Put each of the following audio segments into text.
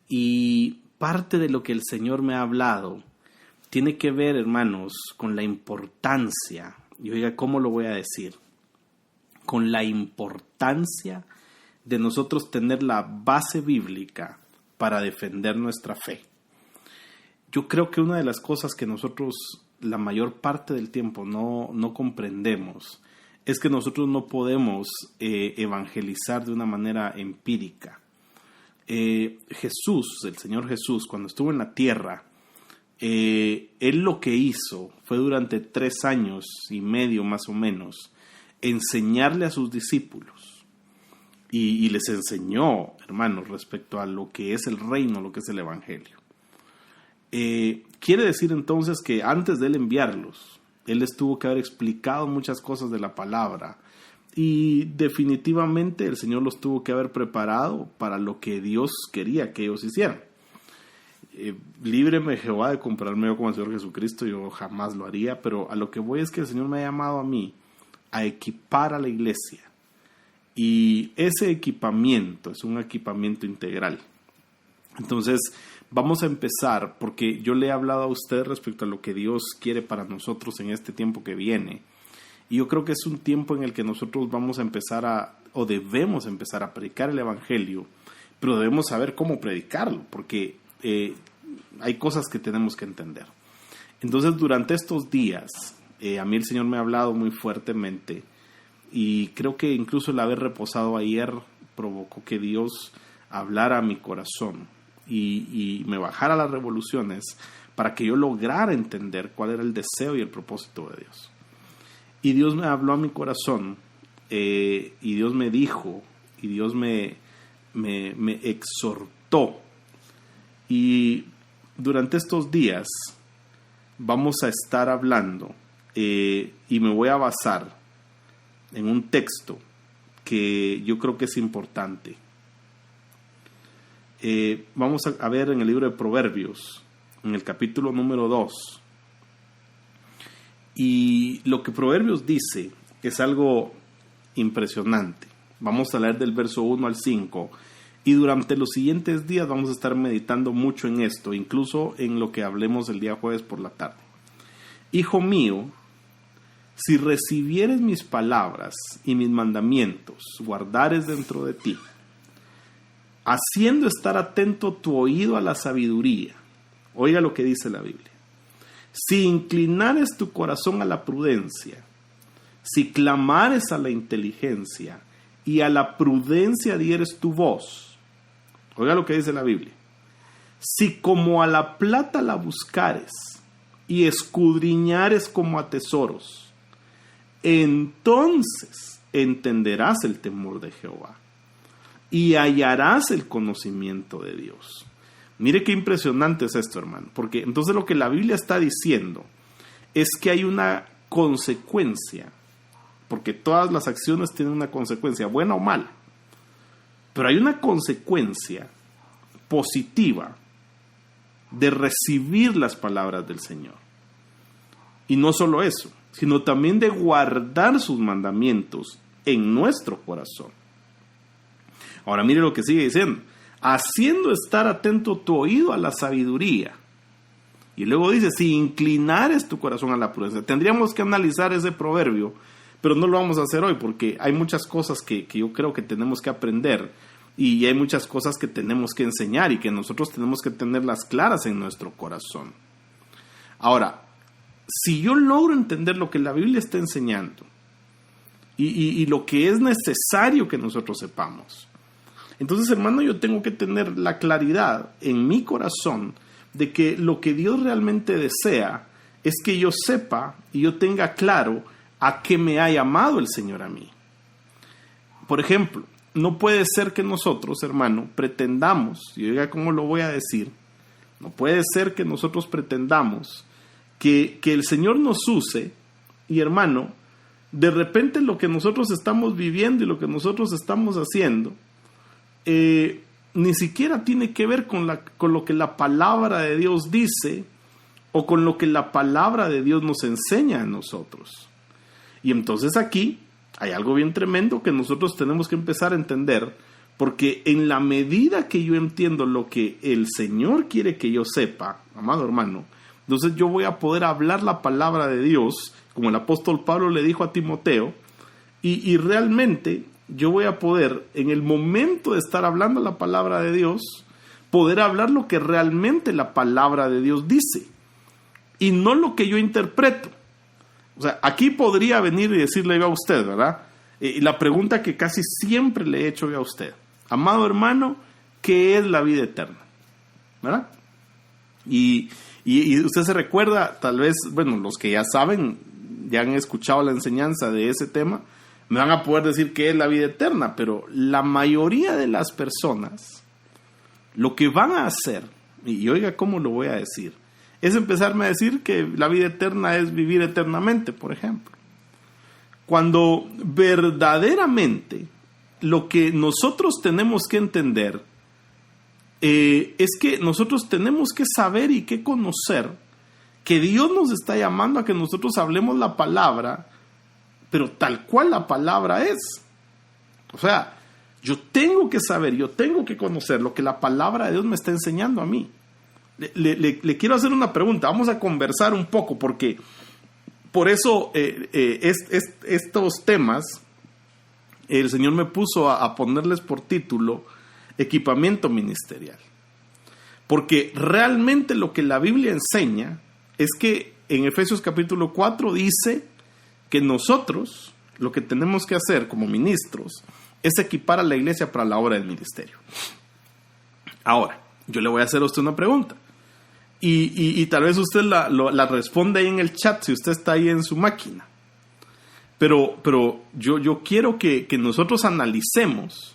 Y parte de lo que el Señor me ha hablado tiene que ver, hermanos, con la importancia, y oiga, ¿cómo lo voy a decir? Con la importancia de nosotros tener la base bíblica para defender nuestra fe. Yo creo que una de las cosas que nosotros la mayor parte del tiempo no comprendemos es que nosotros no podemos evangelizar de una manera empírica. Jesús, el Señor Jesús, cuando estuvo en la tierra, Él lo que hizo fue durante 3 años y medio más o menos enseñarle a sus discípulos y les enseñó, hermanos, respecto a lo que es el reino, lo que es el evangelio. Quiere decir entonces que antes de Él enviarlos, Él les tuvo que haber explicado muchas cosas de la palabra y definitivamente el Señor los tuvo que haber preparado para lo que Dios quería que ellos hicieran. Líbreme Jehová de compararme yo con el Señor Jesucristo, yo jamás lo haría, pero a lo que voy es que el Señor me ha llamado a mí a equipar a la iglesia, y ese equipamiento es un equipamiento integral. Entonces vamos a empezar porque yo le he hablado a usted respecto a lo que Dios quiere para nosotros en este tiempo que viene, y yo creo que es un tiempo en el que nosotros vamos a empezar debemos empezar a predicar el evangelio, pero debemos saber cómo predicarlo, porque hay cosas que tenemos que entender. Entonces, durante estos días, a mí el Señor me ha hablado muy fuertemente, y creo que incluso el haber reposado ayer provocó que Dios hablara a mi corazón y me bajara las revoluciones para que yo lograra entender cuál era el deseo y el propósito de Dios. Y Dios me habló a mi corazón, y Dios me dijo, y Dios me exhortó. Y durante estos días vamos a estar hablando, y me voy a basar en un texto que yo creo que es importante. Vamos a ver en el libro de Proverbios, en el capítulo número 2. Y lo que Proverbios dice es algo impresionante. Vamos a leer del verso 1 al 5. Y durante los siguientes días vamos a estar meditando mucho en esto, incluso en lo que hablemos el día jueves por la tarde. Hijo mío, si recibieres mis palabras y mis mandamientos, guardares dentro de ti, haciendo estar atento tu oído a la sabiduría. Oiga lo que dice la Biblia. Si inclinares tu corazón a la prudencia, si clamares a la inteligencia y a la prudencia dieres tu voz. Oiga lo que dice la Biblia. Si como a la plata la buscares y escudriñares como a tesoros, entonces entenderás el temor de Jehová y hallarás el conocimiento de Dios. Mire qué impresionante es esto, hermano, porque entonces lo que la Biblia está diciendo es que hay una consecuencia, porque todas las acciones tienen una consecuencia, buena o mala, pero hay una consecuencia positiva de recibir las palabras del Señor. Y no solo eso, sino también de guardar sus mandamientos en nuestro corazón. Ahora mire lo que sigue diciendo. Haciendo estar atento tu oído a la sabiduría. Y luego dice, si inclinares tu corazón a la prudencia. Tendríamos que analizar ese proverbio, pero no lo vamos a hacer hoy porque hay muchas cosas que yo creo que tenemos que aprender y hay muchas cosas que tenemos que enseñar y que nosotros tenemos que tenerlas claras en nuestro corazón. Ahora, si yo logro entender lo que la Biblia está enseñando y lo que es necesario que nosotros sepamos, entonces, hermano, yo tengo que tener la claridad en mi corazón de que lo que Dios realmente desea es que yo sepa y yo tenga claro a qué me ha llamado el Señor a mí. Por ejemplo, no puede ser que nosotros, hermano, pretendamos, y oiga cómo lo voy a decir, no puede ser que nosotros pretendamos que el Señor nos use y, hermano, de repente lo que nosotros estamos viviendo y lo que nosotros estamos haciendo ni siquiera tiene que ver con lo que la palabra de Dios dice o con lo que la palabra de Dios nos enseña a nosotros. Y entonces aquí hay algo bien tremendo que nosotros tenemos que empezar a entender, Porque en la medida que yo entiendo lo que el Señor quiere que yo sepa, amado hermano, entonces yo voy a poder hablar la palabra de Dios, como el apóstol Pablo le dijo a Timoteo, y realmente yo voy a poder, en el momento de estar hablando la palabra de Dios, poder hablar lo que realmente la palabra de Dios dice, y no lo que yo interpreto. O sea, aquí podría venir y decirle yo a usted, ¿verdad? La pregunta que casi siempre le he hecho yo a usted. Amado hermano, ¿qué es la vida eterna? ¿Verdad? Y usted se recuerda, tal vez, bueno, los que ya saben, ya han escuchado la enseñanza de ese tema, me van a poder decir qué es la vida eterna, pero la mayoría de las personas lo que van a hacer, y oiga cómo lo voy a decir, es empezarme a decir que la vida eterna es vivir eternamente, por ejemplo. Cuando verdaderamente lo que nosotros tenemos que entender es que nosotros tenemos que saber y que conocer que Dios nos está llamando a que nosotros hablemos la palabra, pero tal cual la palabra es. O sea, yo tengo que saber, yo tengo que conocer lo que la palabra de Dios me está enseñando a mí. Le quiero hacer una pregunta, vamos a conversar un poco, porque por eso estos temas el Señor me puso a ponerles por título equipamiento ministerial. Porque realmente lo que la Biblia enseña es que en Efesios capítulo 4 dice que nosotros lo que tenemos que hacer como ministros es equipar a la iglesia para la obra del ministerio. Ahora, yo le voy a hacer a usted una pregunta. Y tal vez usted la responde ahí en el chat si usted está ahí en su máquina. Pero yo quiero que nosotros analicemos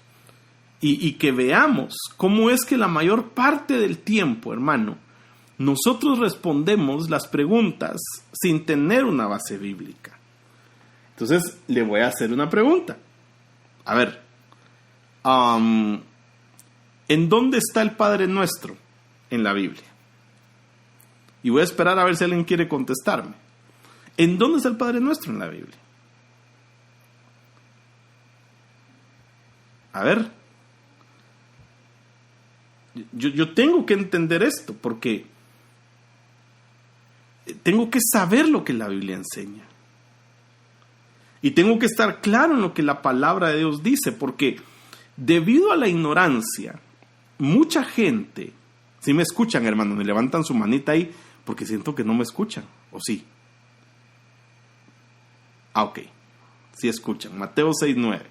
y que veamos cómo es que la mayor parte del tiempo, hermano, nosotros respondemos las preguntas sin tener una base bíblica. Entonces, le voy a hacer una pregunta. A ver, ¿en dónde está el Padre Nuestro en la Biblia? Y voy a esperar a ver si alguien quiere contestarme. ¿En dónde está el Padre Nuestro en la Biblia? A ver. Yo tengo que entender esto porque tengo que saber lo que la Biblia enseña. Y tengo que estar claro en lo que la palabra de Dios dice, porque debido a la ignorancia, mucha gente, si me escuchan, hermano, me levantan su manita ahí, porque siento que no me escuchan, ¿o sí? Ok, sí escuchan, Mateo 6:9.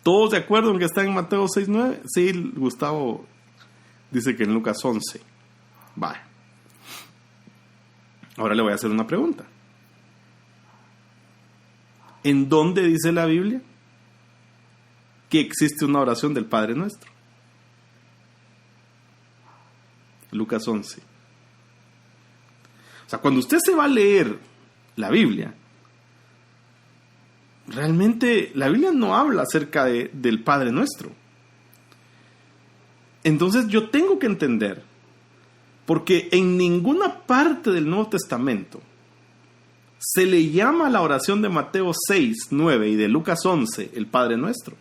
¿Todos de acuerdo en que está en Mateo 6:9? Sí, Gustavo dice que en Lucas 11. Vale. Ahora le voy a hacer una pregunta. ¿En dónde dice la Biblia que existe una oración del Padre Nuestro? Lucas 11. O sea, cuando usted se va a leer la Biblia, realmente la Biblia no habla acerca del Padre Nuestro. Entonces yo tengo que entender, porque en ninguna parte del Nuevo Testamento se le llama a la oración de Mateo 6:9 y de Lucas 11 el Padre Nuestro.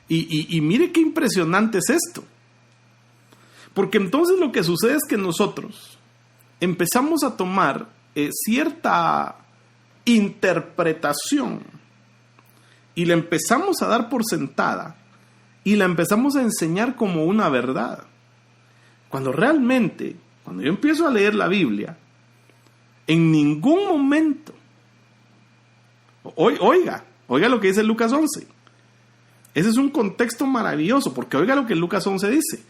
Y mire qué impresionante es esto. Porque entonces lo que sucede es que nosotros empezamos a tomar cierta interpretación y la empezamos a dar por sentada y la empezamos a enseñar como una verdad. Cuando realmente, cuando yo empiezo a leer la Biblia, en ningún momento, oiga lo que dice Lucas 11. Ese es un contexto maravilloso, porque oiga lo que Lucas 11 dice.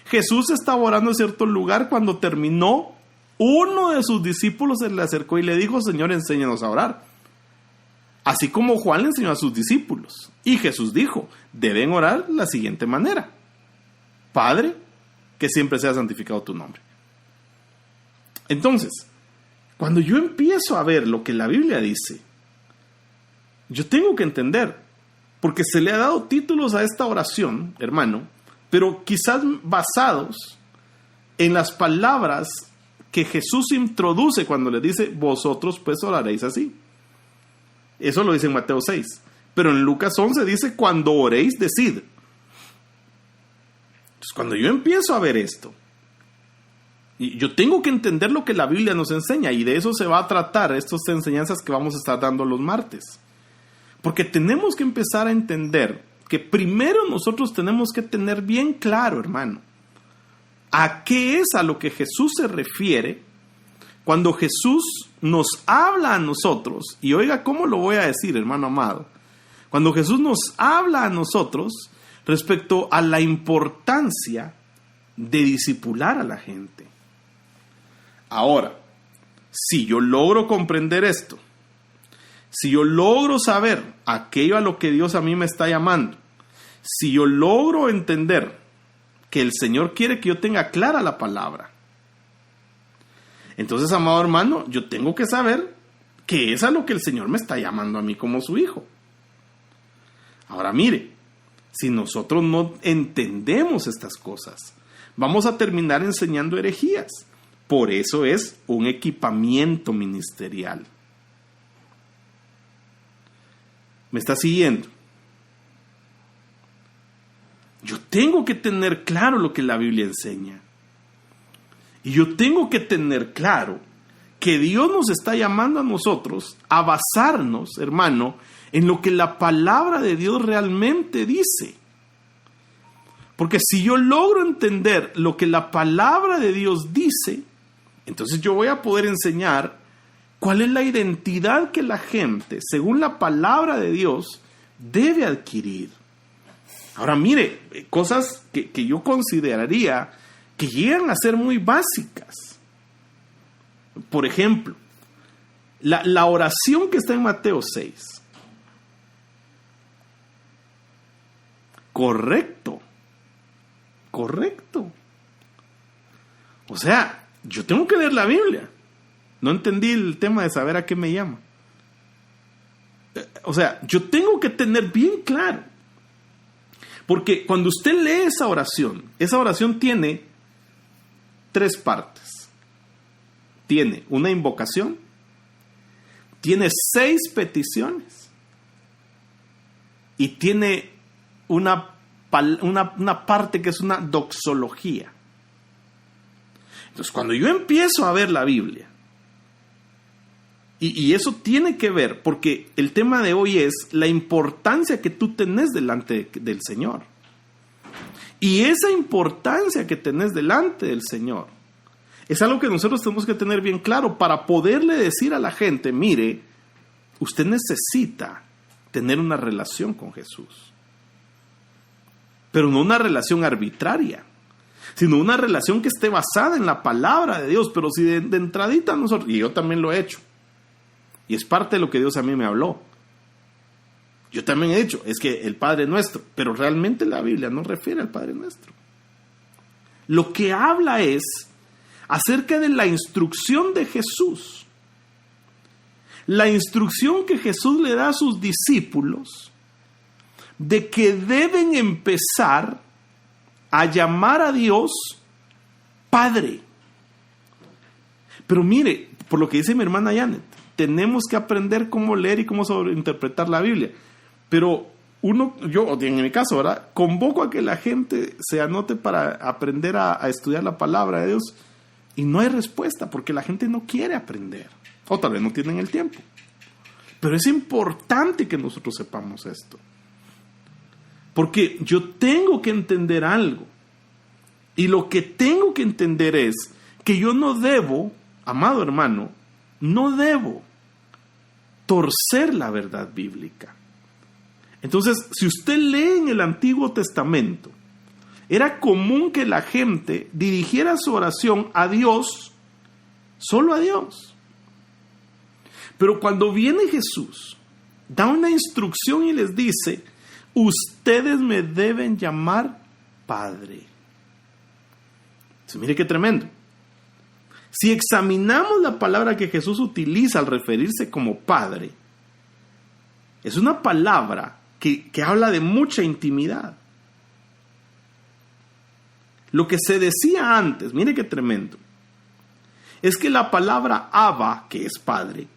Jesús estaba orando en cierto lugar. Cuando terminó, uno de sus discípulos se le acercó y le dijo: Señor, enséñanos a orar, así como Juan le enseñó a sus discípulos. Y Jesús dijo: deben orar la siguiente manera: Padre, que siempre sea santificado tu nombre. Entonces, cuando yo empiezo a ver lo que la Biblia dice, yo tengo que entender, porque se le ha dado títulos a esta oración, hermano, pero quizás basados en las palabras que Jesús introduce cuando le dice: vosotros pues oraréis así. Eso lo dice en Mateo 6. Pero en Lucas 11 dice, cuando oréis, decid. Entonces, cuando yo empiezo a ver esto, y yo tengo que entender lo que la Biblia nos enseña, y de eso se va a tratar estas enseñanzas que vamos a estar dando los martes. Porque tenemos que empezar a entender que primero nosotros tenemos que tener bien claro, hermano, a qué es a lo que Jesús se refiere cuando Jesús nos habla a nosotros. Y oiga, ¿cómo lo voy a decir, hermano amado? Cuando Jesús nos habla a nosotros respecto a la importancia de discipular a la gente. Ahora, si yo logro comprender esto, si yo logro saber aquello a lo que Dios a mí me está llamando, si yo logro entender que el Señor quiere que yo tenga clara la palabra, entonces, amado hermano, yo tengo que saber que es a lo que el Señor me está llamando a mí como su hijo. Ahora mire, si nosotros no entendemos estas cosas, vamos a terminar enseñando herejías. Por eso es un equipamiento ministerial. ¿Me está siguiendo? Yo tengo que tener claro lo que la Biblia enseña. Y yo tengo que tener claro que Dios nos está llamando a nosotros a basarnos, hermano, en lo que la palabra de Dios realmente dice. Porque si yo logro entender lo que la palabra de Dios dice, entonces yo voy a poder enseñar cuál es la identidad que la gente, según la palabra de Dios, debe adquirir. Ahora mire, cosas que yo consideraría que llegan a ser muy básicas. Por ejemplo, la oración que está en Mateo 6. Correcto. O sea, yo tengo que leer la Biblia. No entendí el tema de saber a qué me llama. O sea, yo tengo que tener bien claro. Porque cuando usted lee esa oración tiene 3 partes. Tiene una invocación, tiene 6 peticiones y tiene una parte que es una doxología. Entonces, cuando yo empiezo a ver la Biblia, y eso tiene que ver, porque el tema de hoy es la importancia que tú tenés delante del Señor. Y esa importancia que tenés delante del Señor es algo que nosotros tenemos que tener bien claro para poderle decir a la gente, mire, usted necesita tener una relación con Jesús. Pero no una relación arbitraria, sino una relación que esté basada en la palabra de Dios. Pero si de entradita nosotros, y yo también lo he hecho, y es parte de lo que Dios a mí me habló. Yo también he dicho, es que el Padre Nuestro, pero realmente la Biblia no refiere al Padre Nuestro. Lo que habla es acerca de la instrucción de Jesús. La instrucción que Jesús le da a sus discípulos de que deben empezar a llamar a Dios Padre. Pero mire, por lo que dice mi hermana Janet, tenemos que aprender cómo leer y cómo sobreinterpretar la Biblia. Pero yo en mi caso, ¿verdad?, convoco a que la gente se anote para aprender a estudiar la palabra de Dios y no hay respuesta porque la gente no quiere aprender o tal vez no tienen el tiempo. Pero es importante que nosotros sepamos esto. Porque yo tengo que entender algo. Y lo que tengo que entender es que yo no debo, amado hermano, no debo torcer la verdad bíblica. Entonces, si usted lee en el Antiguo Testamento, era común que la gente dirigiera su oración a Dios, solo a Dios. Pero cuando viene Jesús, da una instrucción y les dice, ustedes me deben llamar Padre. Entonces, mire qué tremendo. Si examinamos la palabra que Jesús utiliza al referirse como Padre, es una palabra que habla de mucha intimidad. Lo que se decía antes, mire qué tremendo, es que la palabra Abba, que es Padre,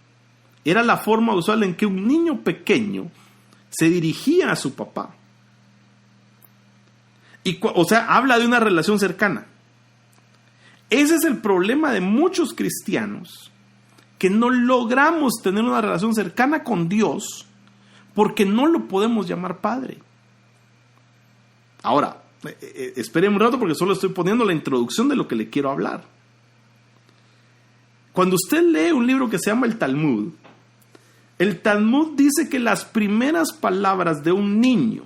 era la forma usual en que un niño pequeño se dirigía a su papá. O sea, habla de una relación cercana. Ese es el problema de muchos cristianos, que no logramos tener una relación cercana con Dios porque no lo podemos llamar Padre. Ahora, esperen un rato porque solo estoy poniendo la introducción de lo que le quiero hablar. Cuando usted lee un libro que se llama el Talmud dice que las primeras palabras de un niño,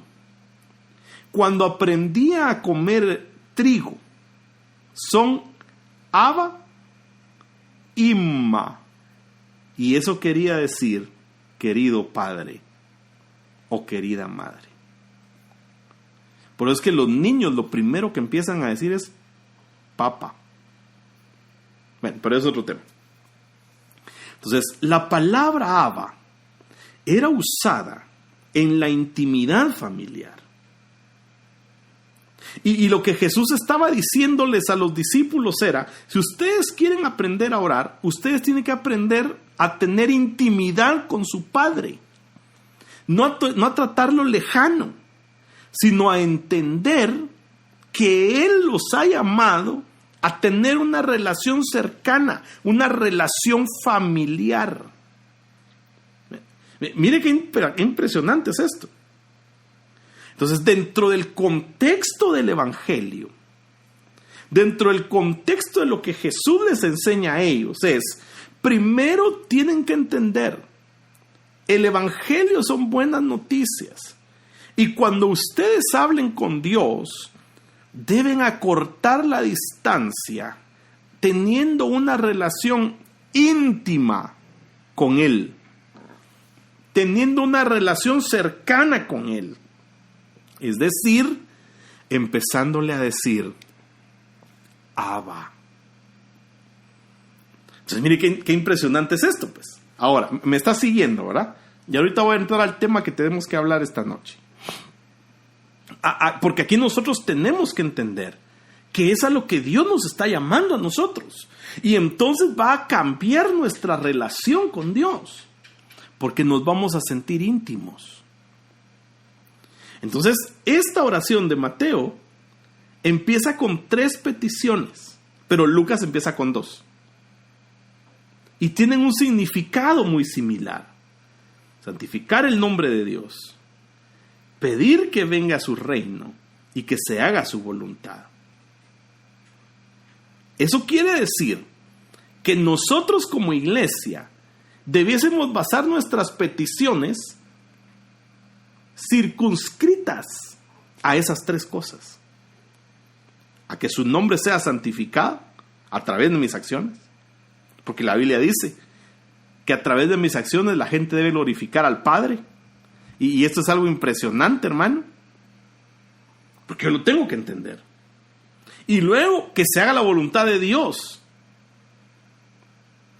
cuando aprendía a comer trigo, son Abba, Imma. Y eso quería decir querido padre o querida madre. Por eso es que los niños lo primero que empiezan a decir es papá. Bueno, pero eso es otro tema. Entonces, la palabra Abba era usada en la intimidad familiar. Y lo que Jesús estaba diciéndoles a los discípulos era, si ustedes quieren aprender a orar, ustedes tienen que aprender a tener intimidad con su Padre. No a tratarlo lejano, sino a entender que Él los ha llamado a tener una relación cercana, una relación familiar. Mire qué impresionante es esto. Entonces, dentro del contexto del Evangelio, dentro del contexto de lo que Jesús les enseña a ellos, primero tienen que entender, el Evangelio son buenas noticias. Y cuando ustedes hablen con Dios, deben acortar la distancia teniendo una relación íntima con Él, teniendo una relación cercana con Él. Es decir, empezándole a decir Abba. Entonces, mire qué impresionante es esto, pues. Ahora, me está siguiendo, ¿verdad? Y ahorita voy a entrar al tema que tenemos que hablar esta noche. Porque aquí nosotros tenemos que entender que es a lo que Dios nos está llamando a nosotros. Y entonces va a cambiar nuestra relación con Dios, porque nos vamos a sentir íntimos. Entonces, esta oración de Mateo empieza con 3 peticiones, pero Lucas empieza con 2. Y tienen un significado muy similar. Santificar el nombre de Dios, pedir que venga su reino y que se haga su voluntad. Eso quiere decir que nosotros como iglesia debiésemos basar nuestras peticiones circunscritas a esas 3 cosas. A que su nombre sea santificado a través de mis acciones. Porque la Biblia dice que a través de mis acciones la gente debe glorificar al Padre. Y esto es algo impresionante, hermano. Porque yo lo tengo que entender. Y luego que se haga la voluntad de Dios.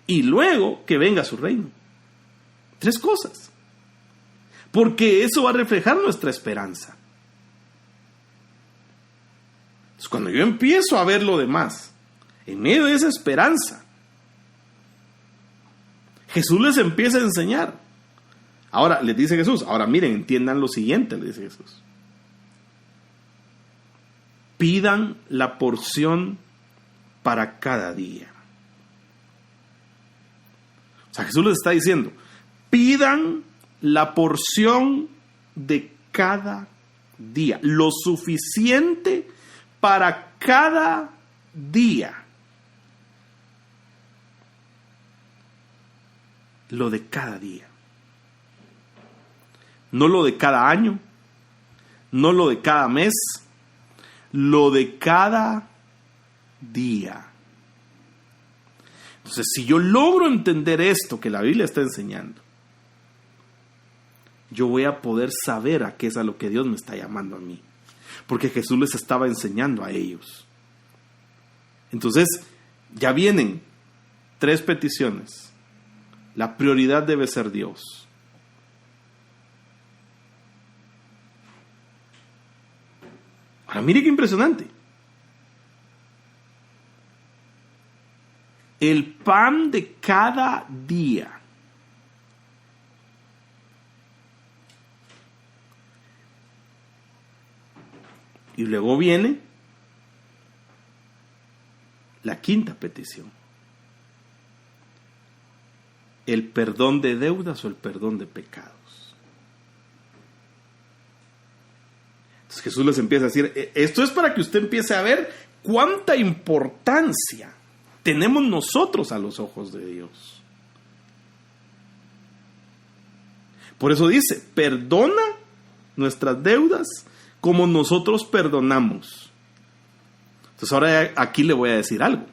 Y luego que venga su reino. 3 cosas. Porque eso va a reflejar nuestra esperanza. Entonces, cuando yo empiezo a ver lo demás, en medio de esa esperanza, Jesús les empieza a enseñar. Ahora, les dice Jesús, ahora miren, entiendan lo siguiente, les dice Jesús. Pidan la porción para cada día. O sea, Jesús les está diciendo, pidan la porción de cada día, lo suficiente para cada día. Lo de cada día. No lo de cada año, no lo de cada mes, lo de cada día. Entonces, si yo logro entender esto que la Biblia está enseñando, yo voy a poder saber a qué es a lo que Dios me está llamando a mí. Porque Jesús les estaba enseñando a ellos. Entonces, ya vienen 3 peticiones. La prioridad debe ser Dios. Ahora, mire qué impresionante. El pan de cada día. Y luego viene la quinta petición: el perdón de deudas o el perdón de pecados. Entonces Jesús les empieza a decir, esto es para que usted empiece a ver cuánta importancia tenemos nosotros a los ojos de Dios. Por eso dice, perdona nuestras deudas como nosotros perdonamos. Entonces ahora aquí le voy a decir algo.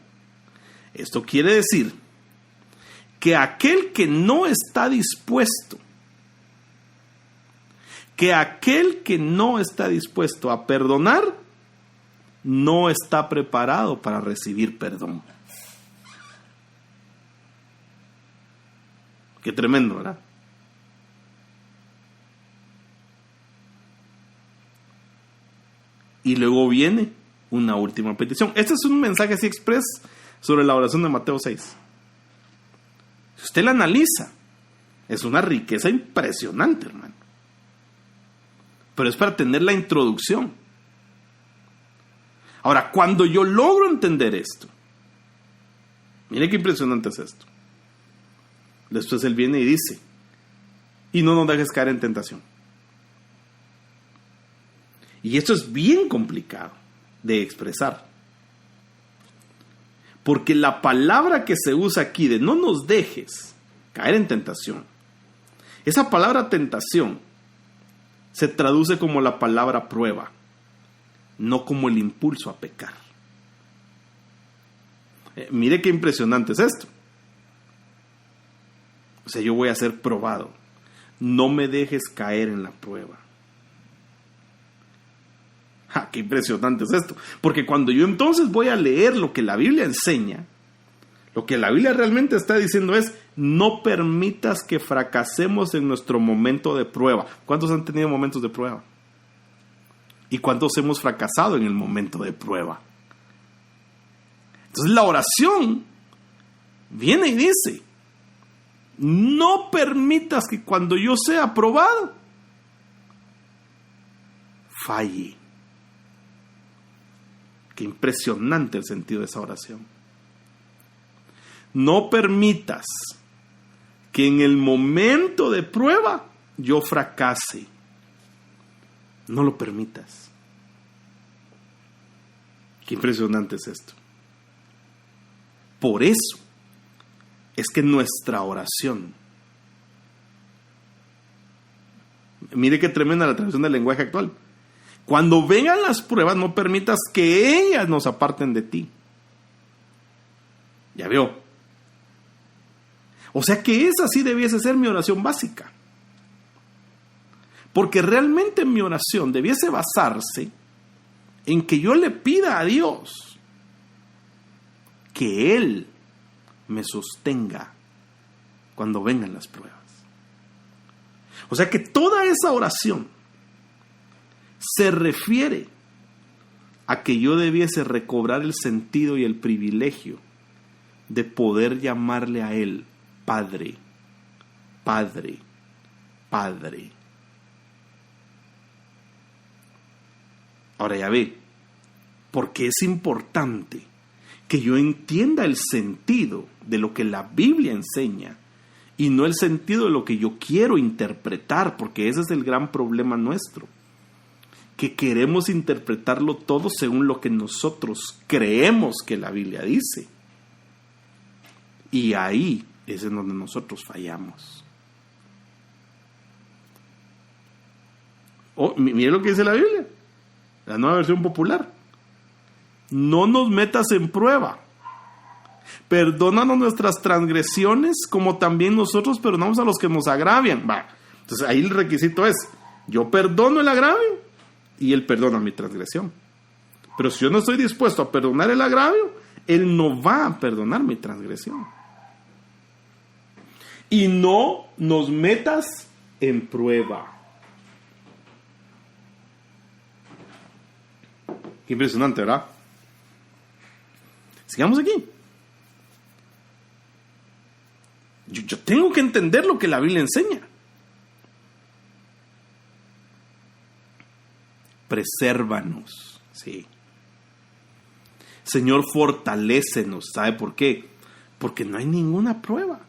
Esto quiere decir que aquel que no está dispuesto a perdonar, no está preparado para recibir perdón. Qué tremendo, ¿verdad? Y luego viene una última petición. Este es un mensaje así express sobre la oración de Mateo 6. Si usted la analiza, es una riqueza impresionante, hermano. Pero es para tener la introducción. Ahora, cuando yo logro entender esto, mire qué impresionante es esto. Después él viene y dice, y no nos dejes caer en tentación. Y esto es bien complicado de expresar. Porque la palabra que se usa aquí de no nos dejes caer en tentación, esa palabra tentación se traduce como la palabra prueba, no como el impulso a pecar. Mire qué impresionante es esto. O sea, yo voy a ser probado. No me dejes caer en la prueba. ¡Ja! Qué impresionante es esto. Porque cuando yo entonces voy a leer lo que la Biblia enseña, lo que la Biblia realmente está diciendo es, no permitas que fracasemos en nuestro momento de prueba. ¿Cuántos han tenido momentos de prueba? ¿Y cuántos hemos fracasado en el momento de prueba? Entonces la oración viene y dice, no permitas que cuando yo sea probado, falle. Qué impresionante el sentido de esa oración. No permitas que en el momento de prueba yo fracase. No lo permitas. Qué impresionante es esto. Por eso es que nuestra oración, mire qué tremenda la traducción del lenguaje actual. Cuando vengan las pruebas, no permitas que ellas nos aparten de ti. Ya veo. O sea que esa sí debiese ser mi oración básica. Porque realmente mi oración debiese basarse en que yo le pida a Dios que Él me sostenga cuando vengan las pruebas. O sea que toda esa oración se refiere a que yo debiese recobrar el sentido y el privilegio de poder llamarle a Él Padre, Padre, Padre. Ahora ya ve, porque es importante que yo entienda el sentido de lo que la Biblia enseña y no el sentido de lo que yo quiero interpretar, porque ese es el gran problema nuestro, que queremos interpretarlo todo según lo que nosotros creemos que la Biblia dice. Y ahí es en donde nosotros fallamos. Mire lo que dice la Biblia, la nueva versión popular. No nos metas en prueba. Perdónanos nuestras transgresiones como también nosotros perdonamos a los que nos agravian. Entonces ahí el requisito es, yo perdono el agravio y Él perdona mi transgresión. Pero si yo no estoy dispuesto a perdonar el agravio, Él no va a perdonar mi transgresión. Y no nos metas en prueba. Qué impresionante, ¿verdad? Sigamos aquí. Yo tengo que entender lo que la Biblia enseña. presérvanos. Sí. Señor, fortalécenos. ¿Sabe por qué? Porque no hay ninguna prueba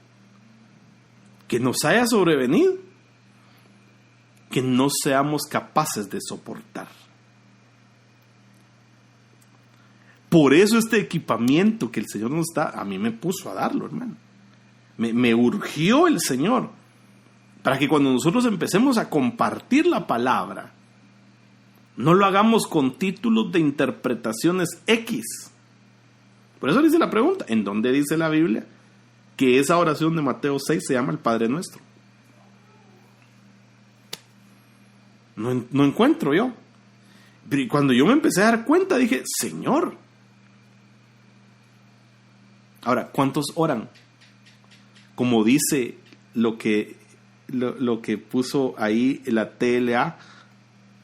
que nos haya sobrevenido que no seamos capaces de soportar. Por eso este equipamiento que el Señor nos da, a mí me puso a darlo, hermano. Me urgió el Señor para que cuando nosotros empecemos a compartir la palabra, no lo hagamos con títulos de interpretaciones X. Por eso dice la pregunta, ¿en dónde dice la Biblia que esa oración de Mateo 6 se llama el Padre Nuestro? No encuentro yo. Pero cuando yo me empecé a dar cuenta, dije, Señor. Ahora, ¿cuántos oran? Como dice lo que puso ahí la TLA,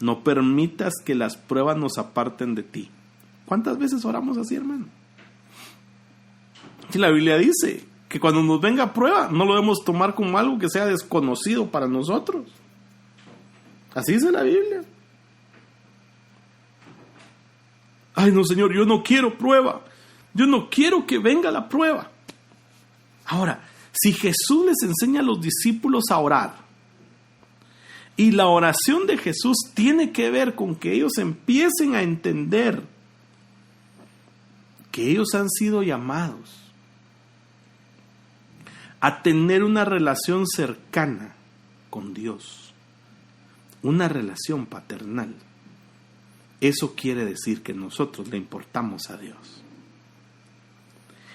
no permitas que las pruebas nos aparten de ti. ¿Cuántas veces oramos así, hermano? Y la Biblia dice que cuando nos venga prueba, no lo debemos tomar como algo que sea desconocido para nosotros. Así dice la Biblia. Ay, no, Señor, yo no quiero prueba. Yo no quiero que venga la prueba. Ahora, si Jesús les enseña a los discípulos a orar, y la oración de Jesús tiene que ver con que ellos empiecen a entender que ellos han sido llamados a tener una relación cercana con Dios, una relación paternal. Eso quiere decir que nosotros le importamos a Dios.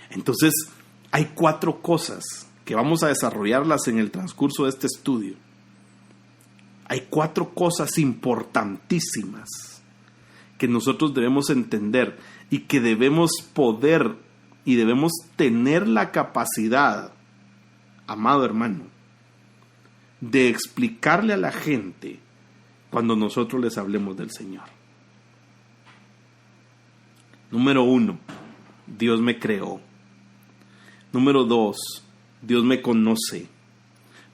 Entonces, hay 4 cosas que vamos a desarrollarlas en el transcurso de este estudio. Hay 4 cosas importantísimas que nosotros debemos entender y que debemos poder y debemos tener la capacidad, amado hermano, de explicarle a la gente cuando nosotros les hablemos del Señor. Número 1, Dios me creó. Número 2, Dios me conoce.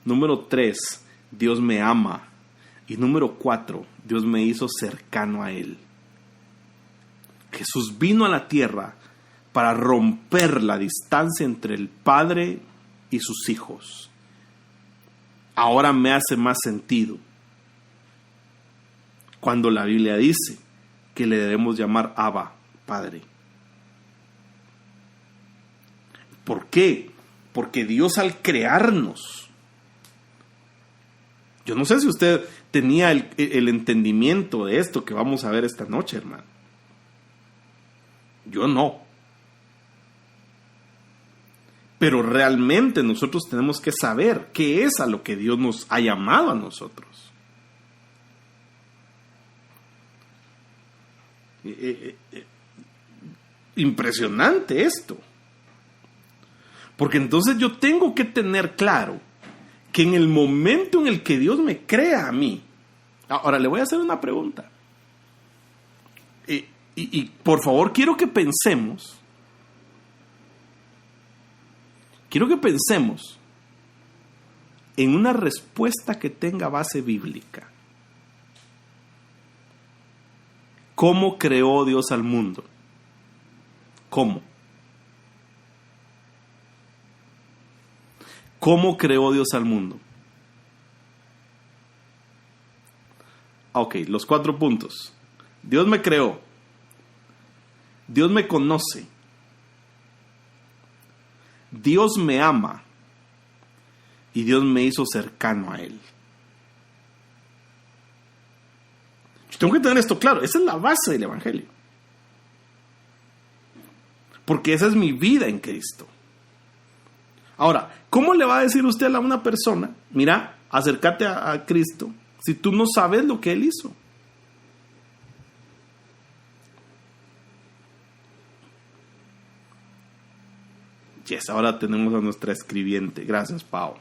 Número 3, Dios me ama. Y número 4, Dios me hizo cercano a Él. Jesús vino a la tierra para romper la distancia entre el Padre y sus hijos. Ahora me hace más sentido cuando la Biblia dice que le debemos llamar Abba, Padre. ¿Por qué? Porque Dios al crearnos, yo no sé si usted tenía el entendimiento de esto que vamos a ver esta noche, hermano. Yo no. Pero realmente nosotros tenemos que saber qué es a lo que Dios nos ha llamado a nosotros. Impresionante esto. Porque entonces yo tengo que tener claro que en el momento en el que Dios me crea a mí, ahora le voy a hacer una pregunta. Y por favor quiero que pensemos en una respuesta que tenga base bíblica. ¿Cómo creó Dios al mundo? ¿Cómo? ¿Cómo creó Dios al mundo? Ok, los 4 puntos. Dios me creó. Dios me conoce. Dios me ama. Y Dios me hizo cercano a Él. Yo tengo que tener esto claro. Esa es la base del Evangelio. Porque esa es mi vida en Cristo. Ahora, ¿cómo le va a decir usted a una persona, mira, acércate a Cristo, si tú no sabes lo que Él hizo? Yes, ahora tenemos a nuestra escribiente. Gracias, Pau.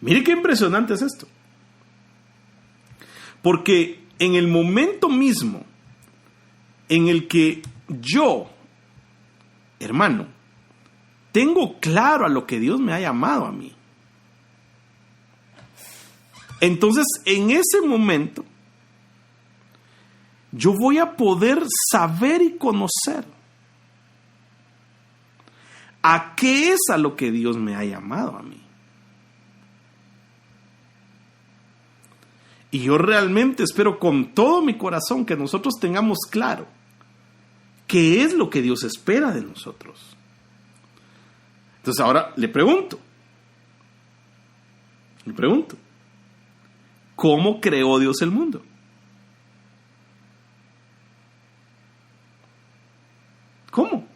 Mire qué impresionante es esto. Porque en el momento mismo en el que yo, hermano, tengo claro a lo que Dios me ha llamado a mí, entonces en ese momento yo voy a poder saber y conocer a qué es a lo que Dios me ha llamado a mí. Y yo realmente espero con todo mi corazón que nosotros tengamos claro qué es lo que Dios espera de nosotros. Entonces ahora le pregunto, ¿cómo creó Dios el mundo? ¿Cómo?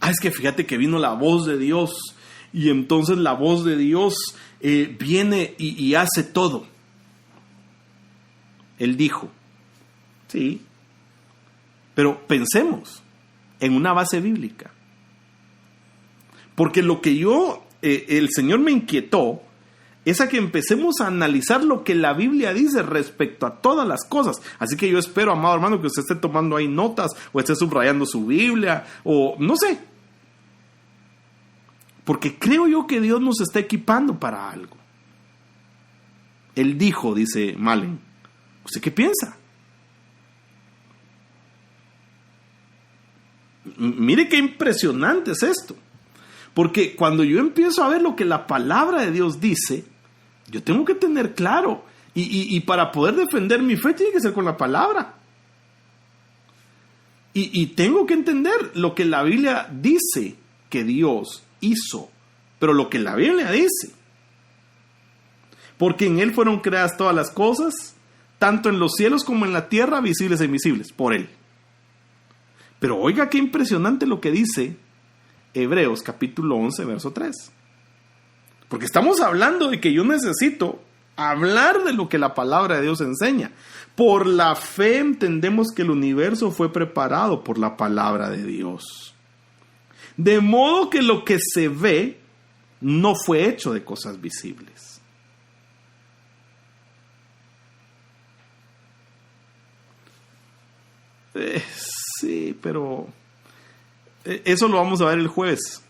Es que fíjate que vino la voz de Dios y entonces la voz de Dios viene y hace todo. Él dijo, sí, pero pensemos en una base bíblica. Porque lo que el Señor me inquietó es a que empecemos a analizar lo que la Biblia dice respecto a todas las cosas. Así que yo espero, amado hermano, que usted esté tomando ahí notas o esté subrayando su Biblia o no sé. Porque creo yo que Dios nos está equipando para algo. Él dijo, dice Malen. ¿Usted qué piensa? Mire qué impresionante es esto. Porque cuando yo empiezo a ver lo que la palabra de Dios dice, yo tengo que tener claro. Y para poder defender mi fe tiene que ser con la palabra. Y tengo que entender lo que la Biblia dice que Dios hizo, pero lo que la Biblia dice. Porque en Él fueron creadas todas las cosas, tanto en los cielos como en la tierra, visibles e invisibles, por Él. Pero oiga qué impresionante lo que dice Hebreos capítulo 11, verso 3. Porque estamos hablando de que yo necesito hablar de lo que la palabra de Dios enseña. Por la fe entendemos que el universo fue preparado por la palabra de Dios. De modo que lo que se ve no fue hecho de cosas visibles. Sí, pero eso lo vamos a ver el jueves.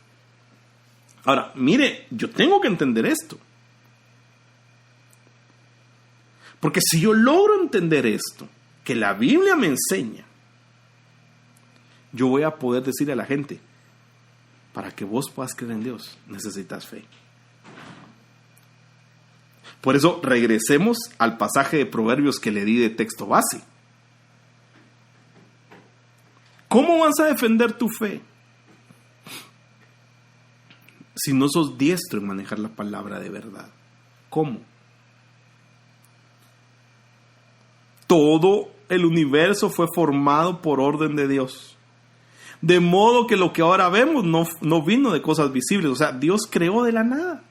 Ahora, mire, yo tengo que entender esto. Porque si yo logro entender esto, que la Biblia me enseña, yo voy a poder decirle a la gente, para que vos puedas creer en Dios, necesitas fe. Por eso regresemos al pasaje de Proverbios que le di de texto base. ¿Cómo vas a defender tu fe si no sos diestro en manejar la palabra de verdad? ¿Cómo? Todo el universo fue formado por orden de Dios. De modo que lo que ahora vemos no vino de cosas visibles. O sea, Dios creó de la nada.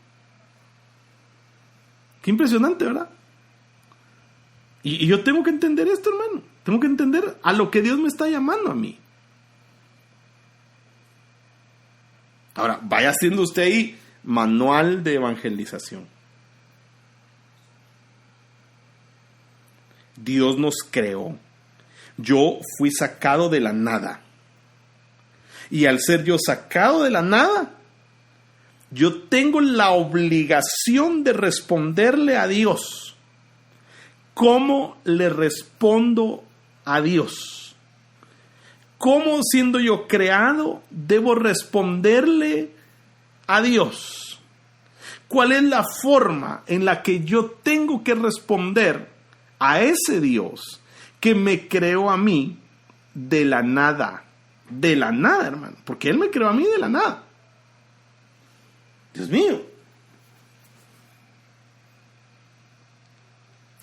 Qué impresionante, ¿verdad? Y yo tengo que entender esto, hermano. Tengo que entender a lo que Dios me está llamando a mí. Ahora, vaya haciendo usted ahí manual de evangelización. Dios nos creó. Yo fui sacado de la nada. Y al ser yo sacado de la nada, yo tengo la obligación de responderle a Dios. ¿Cómo le respondo a Dios? ¿Cómo, siendo yo creado, debo responderle a Dios? ¿Cuál es la forma en la que yo tengo que responder a ese Dios que me creó a mí de la nada? De la nada, hermano, porque Él me creó a mí de la nada. Dios mío.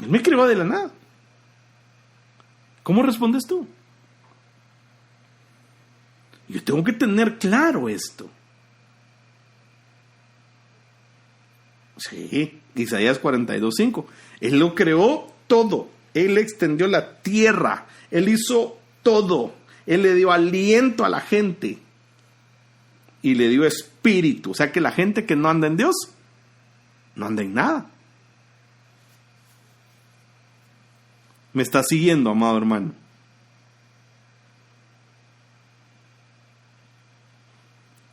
Él me creó de la nada. ¿Cómo respondes tú? Yo tengo que tener claro esto. Sí, Isaías 42:5. Él lo creó todo. Él extendió la tierra. Él hizo todo. Él le dio aliento a la gente. Y le dio espíritu. O sea que la gente que no anda en Dios, no anda en nada. ¿Me está siguiendo, amado hermano?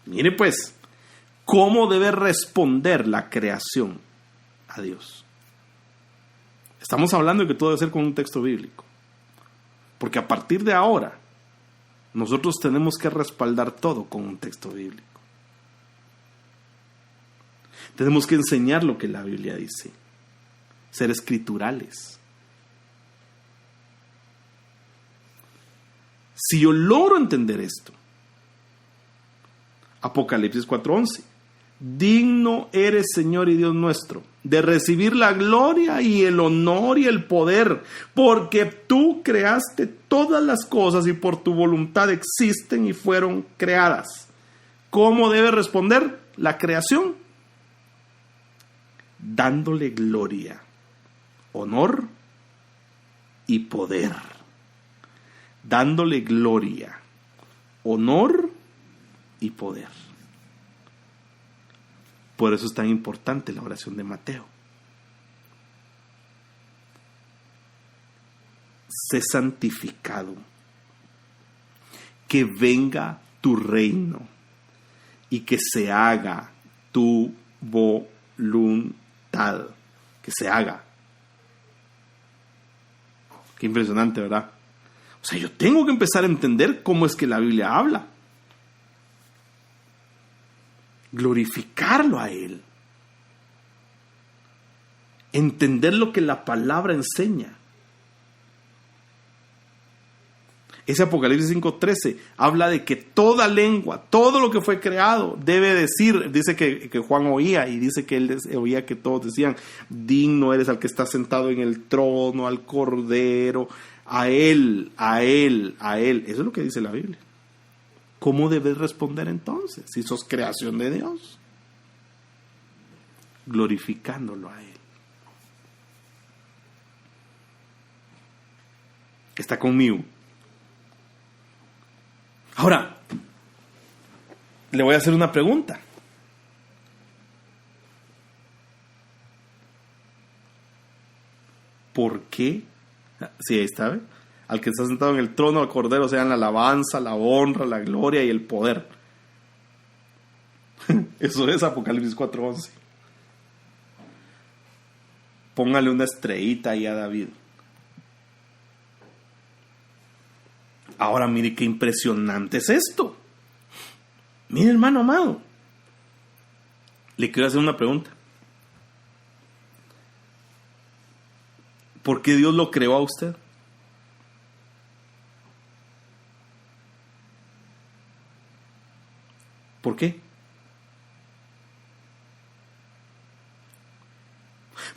Mire pues, ¿cómo debe responder la creación a Dios? Estamos hablando de que todo debe ser con un texto bíblico. Porque a partir de ahora, nosotros tenemos que respaldar todo con un texto bíblico. Tenemos que enseñar lo que la Biblia dice. Ser escriturales. Si yo logro entender esto, Apocalipsis 4:11, digno eres, Señor y Dios nuestro, de recibir la gloria y el honor y el poder, porque tú creaste todas las cosas y por tu voluntad existen y fueron creadas. ¿Cómo debe responder la creación? Dándole gloria, honor y poder. Dándole gloria, honor y poder. Por eso es tan importante la oración de Mateo. Sé santificado, que venga tu reino y que se haga tu voluntad. Que se haga. Qué impresionante, ¿verdad? O sea, yo tengo que empezar a entender cómo es que la Biblia habla. Glorificarlo a Él. Entender lo que la palabra enseña. Ese Apocalipsis 5:13 habla de que toda lengua, todo lo que fue creado debe decir, dice que Juan oía y dice que él oía que todos decían, digno eres al que está sentado en el trono, al Cordero, a Él, a Él, a Él. Eso es lo que dice la Biblia. ¿Cómo debes responder entonces si sos creación de Dios? Glorificándolo a Él. Está conmigo. Ahora, le voy a hacer una pregunta. ¿Por qué? Sí, ahí está, ¿ve? Al que está sentado en el trono, al Cordero, sean la alabanza, la honra, la gloria y el poder. Eso es Apocalipsis 4:11. Póngale una estrellita ahí a David. Ahora mire qué impresionante es esto. Mire, hermano amado. Le quiero hacer una pregunta. ¿Por qué Dios lo creó a usted? ¿Por qué?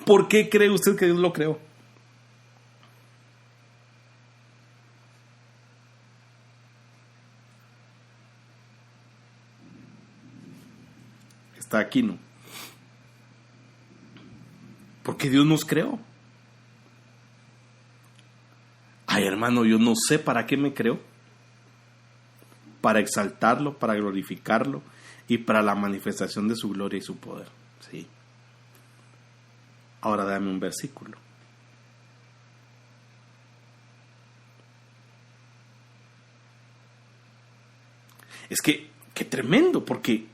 ¿Por qué cree usted que Dios lo creó? Está aquí, ¿no? Porque Dios nos creó. Ay, hermano, yo no sé para qué me creó. Para exaltarlo, para glorificarlo y para la manifestación de su gloria y su poder. Sí. Ahora dame un versículo. Es que, qué tremendo, porque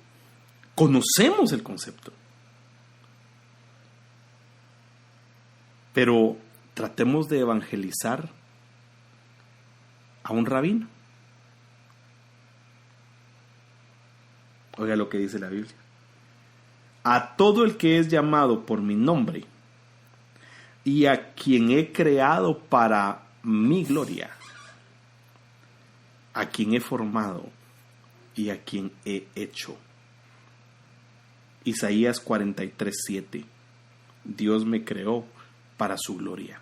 conocemos el concepto. Pero tratemos de evangelizar a un rabino. Oiga lo que dice la Biblia. A todo el que es llamado por mi nombre y a quien he creado para mi gloria, a quien he formado y a quien he hecho. Isaías 43:7. Dios me creó para su gloria.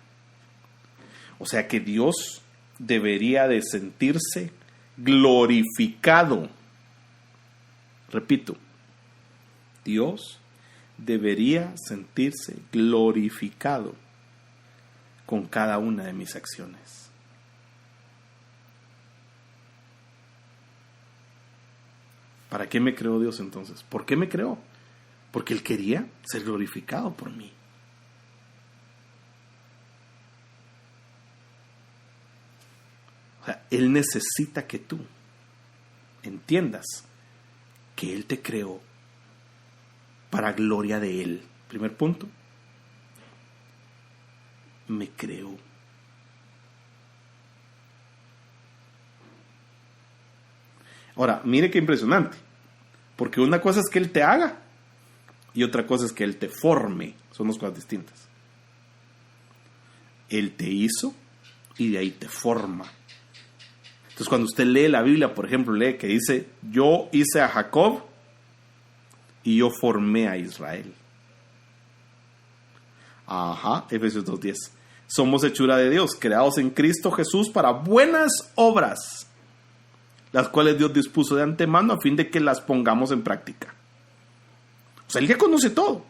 O sea que Dios debería de sentirse glorificado. Repito, Dios debería sentirse glorificado con cada una de mis acciones. ¿Para qué me creó Dios entonces? ¿Por qué me creó? Porque Él quería ser glorificado por mí. O sea, Él necesita que tú entiendas que Él te creó para gloria de Él. Primer punto. me creó. Ahora, mire qué impresionante, porque una cosa es que Él te haga y otra cosa es que Él te forme. Son dos cosas distintas. Él te hizo y de ahí te forma. Entonces, cuando usted lee la Biblia, por ejemplo, lee que dice: yo hice a Jacob y yo formé a Israel. Ajá, Efesios 2:10. Somos hechura de Dios, creados en Cristo Jesús para buenas obras, las cuales Dios dispuso de antemano a fin de que las pongamos en práctica. O sea, Él ya conoce todo.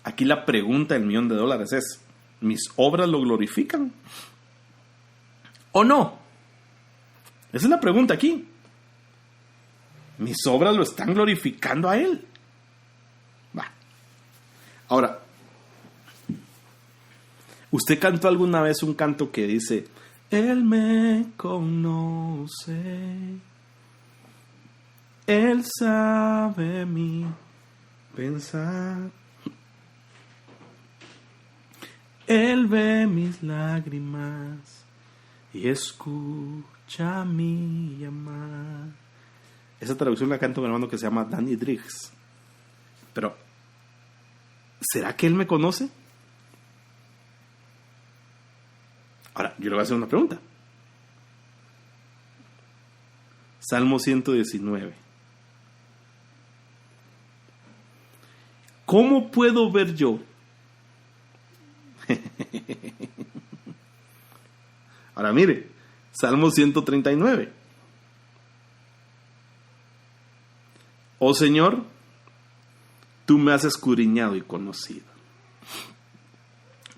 Aquí la pregunta del $1,000,000 es: ¿mis obras lo glorifican o no? Esa es la pregunta aquí. ¿Mis obras lo están glorificando a Él? Va. Ahora, ¿usted cantó alguna vez un canto que dice: Él me conoce, Él sabe mi pensar, Él ve mis lágrimas y escucha mi llamar? Esa traducción la canta un hermano que se llama Danny Driggs. Pero, ¿será que Él me conoce? Ahora, yo le voy a hacer una pregunta. Salmo 119. ¿Cómo puedo ver yo? Ahora mire, Salmo 139. Oh Señor, tú me has escudriñado y conocido.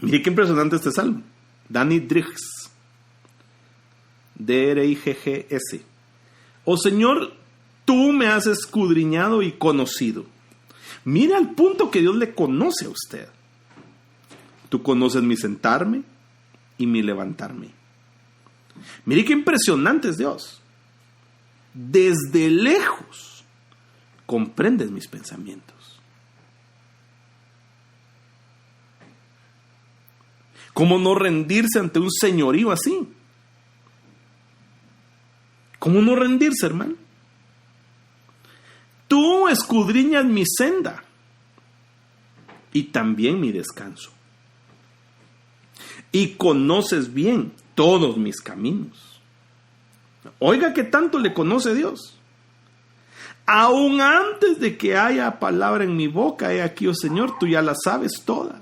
Mire qué impresionante este salmo. Danny Driggs, D-R-I-G-G-S. Oh Señor, tú me has escudriñado y conocido. Mire al punto que Dios le conoce a usted. Tú conoces mi sentarme y mi levantarme. Mire qué impresionante es Dios. Desde lejos comprendes mis pensamientos. ¿Cómo no rendirse ante un señorío así? ¿Cómo no rendirse, hermano? Tú escudriñas mi senda y también mi descanso. Y conoces bien todos mis caminos. Oiga qué tanto le conoce Dios. Aún antes de que haya palabra en mi boca, he aquí, oh Señor, tú ya la sabes toda.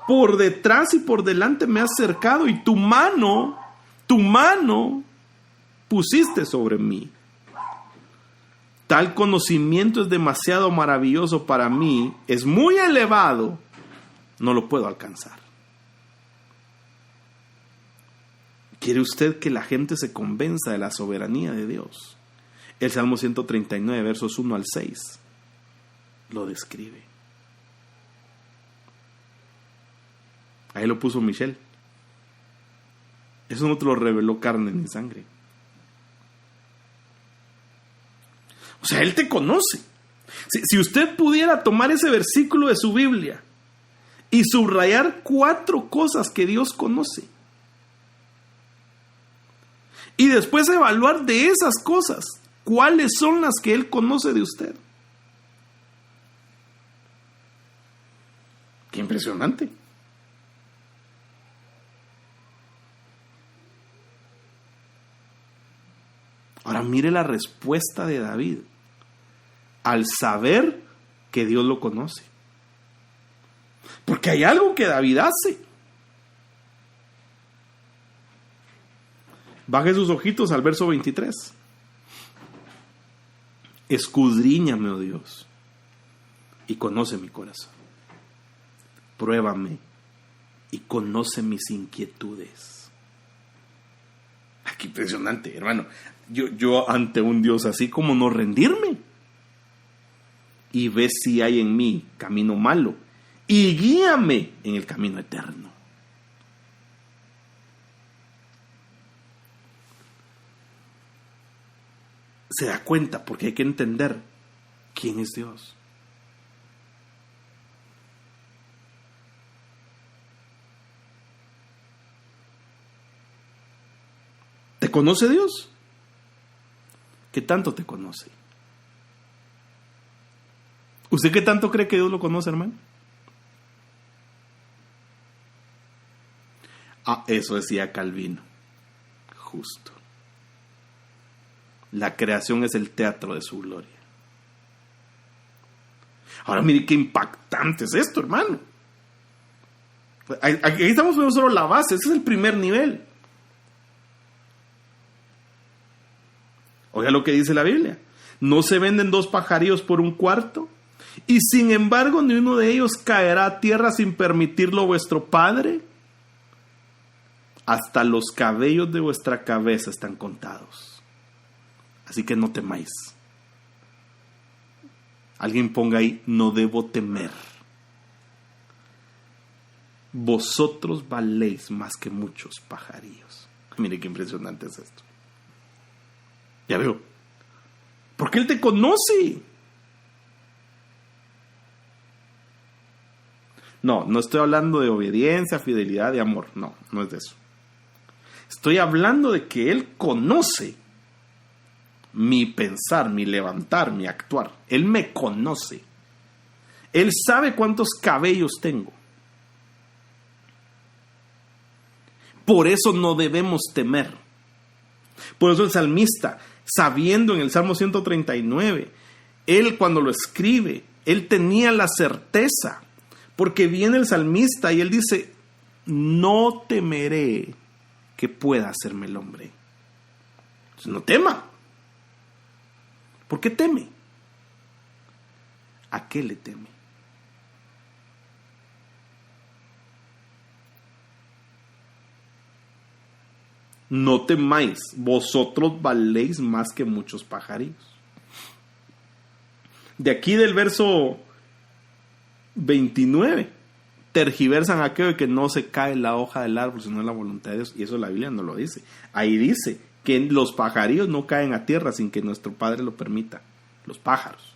Por detrás y por delante me has cercado y tu mano pusiste sobre mí. Tal conocimiento es demasiado maravilloso para mí, es muy elevado, no lo puedo alcanzar. ¿Quiere usted que la gente se convenza de la soberanía de Dios? El Salmo 139, versos 1 al 6, lo describe. Ahí lo puso Michelle. Eso no te lo reveló carne ni sangre. O sea, Él te conoce. Si usted pudiera tomar ese versículo de su Biblia y subrayar 4 cosas que Dios conoce, y después evaluar de esas cosas cuáles son las que Él conoce de usted. Qué impresionante. Ahora mire la respuesta de David al saber que Dios lo conoce. Porque hay algo que David hace. Baje sus ojitos al verso 23. Escudriñame, oh Dios, y conoce mi corazón. Pruébame y conoce mis inquietudes. Qué impresionante, hermano. Yo ante un Dios así, como no rendirme. Y ve si hay en mí camino malo y guíame en el camino eterno. Se da cuenta, porque hay que entender quién es Dios. ¿Te conoce Dios? ¿Qué tanto te conoce? ¿Usted qué tanto cree que Dios lo conoce, hermano? Eso decía Calvino. Justo. La creación es el teatro de su gloria. Ahora mire qué impactante es esto, hermano. Aquí estamos viendo solo la base, ese es el primer nivel. Oiga lo que dice la Biblia. ¿No se venden 2 pajarillos por un cuarto? Y sin embargo ni uno de ellos caerá a tierra sin permitirlo vuestro Padre. Hasta los cabellos de vuestra cabeza están contados. Así que no temáis. Alguien ponga ahí, no debo temer. Vosotros valéis más que muchos pajarillos. Mire qué impresionante es esto. Ya veo. Porque Él te conoce. No estoy hablando de obediencia, fidelidad, de amor. No es de eso. Estoy hablando de que Él conoce mi pensar, mi levantar, mi actuar. Él me conoce. Él sabe cuántos cabellos tengo. Por eso no debemos temer. Por eso el salmista, sabiendo en el Salmo 139, él cuando lo escribe, él tenía la certeza, porque viene el salmista y él dice, no temeré que pueda hacerme el hombre. Entonces, no tema. ¿Por qué teme? ¿A qué le teme? No temáis, vosotros valéis más que muchos pajarillos. De aquí del verso 29, tergiversan aquello de que no se cae la hoja del árbol, sino la voluntad de Dios. Y eso la Biblia no lo dice. Ahí dice que los pajarillos no caen a tierra sin que nuestro Padre lo permita. Los pájaros.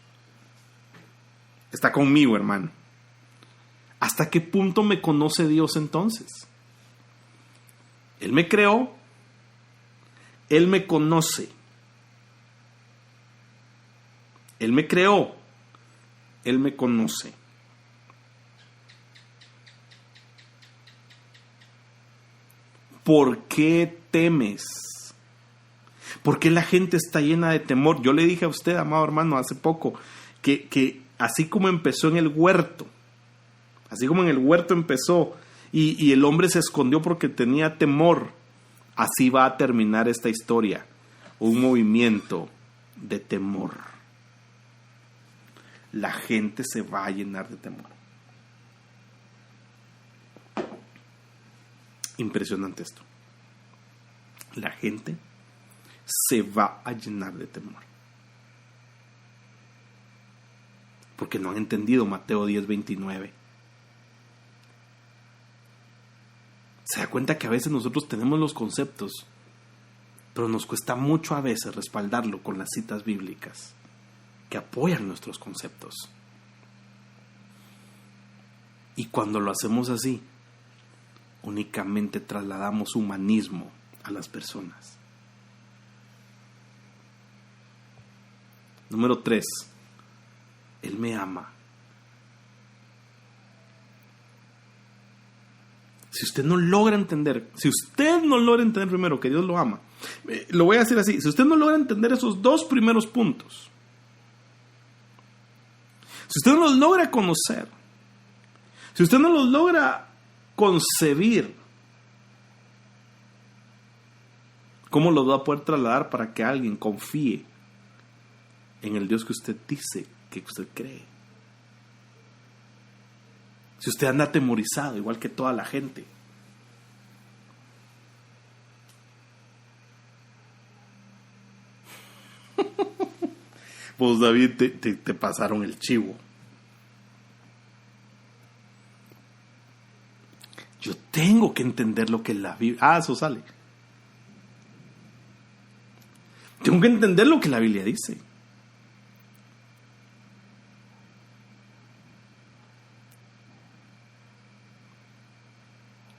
Está conmigo, hermano. ¿Hasta qué punto me conoce Dios entonces? Él me creó. Él me conoce. Él me creó. Él me conoce. ¿Por qué temes? ¿Por qué la gente está llena de temor? Yo le dije a usted, amado hermano, hace poco, que así como empezó en el huerto, así como en el huerto empezó y el hombre se escondió porque tenía temor, así va a terminar esta historia. Un movimiento de temor. La gente se va a llenar de temor. Impresionante esto. La gente se va a llenar de temor. Porque no han entendido Mateo 10:29. Se da cuenta que a veces nosotros tenemos los conceptos, pero nos cuesta mucho a veces respaldarlo con las citas bíblicas que apoyan nuestros conceptos. Y cuando lo hacemos así, únicamente trasladamos humanismo a las personas. Número 3. Él me ama. Si usted no logra entender primero que Dios lo ama, lo voy a decir así, si usted no logra entender esos 2 primeros puntos, si usted no los logra conocer, si usted no los logra concebir, ¿cómo los va a poder trasladar para que alguien confíe en el Dios que usted dice que usted cree? Si usted anda atemorizado, igual que toda la gente. Pues David, te pasaron el chivo. Yo tengo que entender lo que la Biblia... eso sale. Tengo que entender lo que la Biblia dice.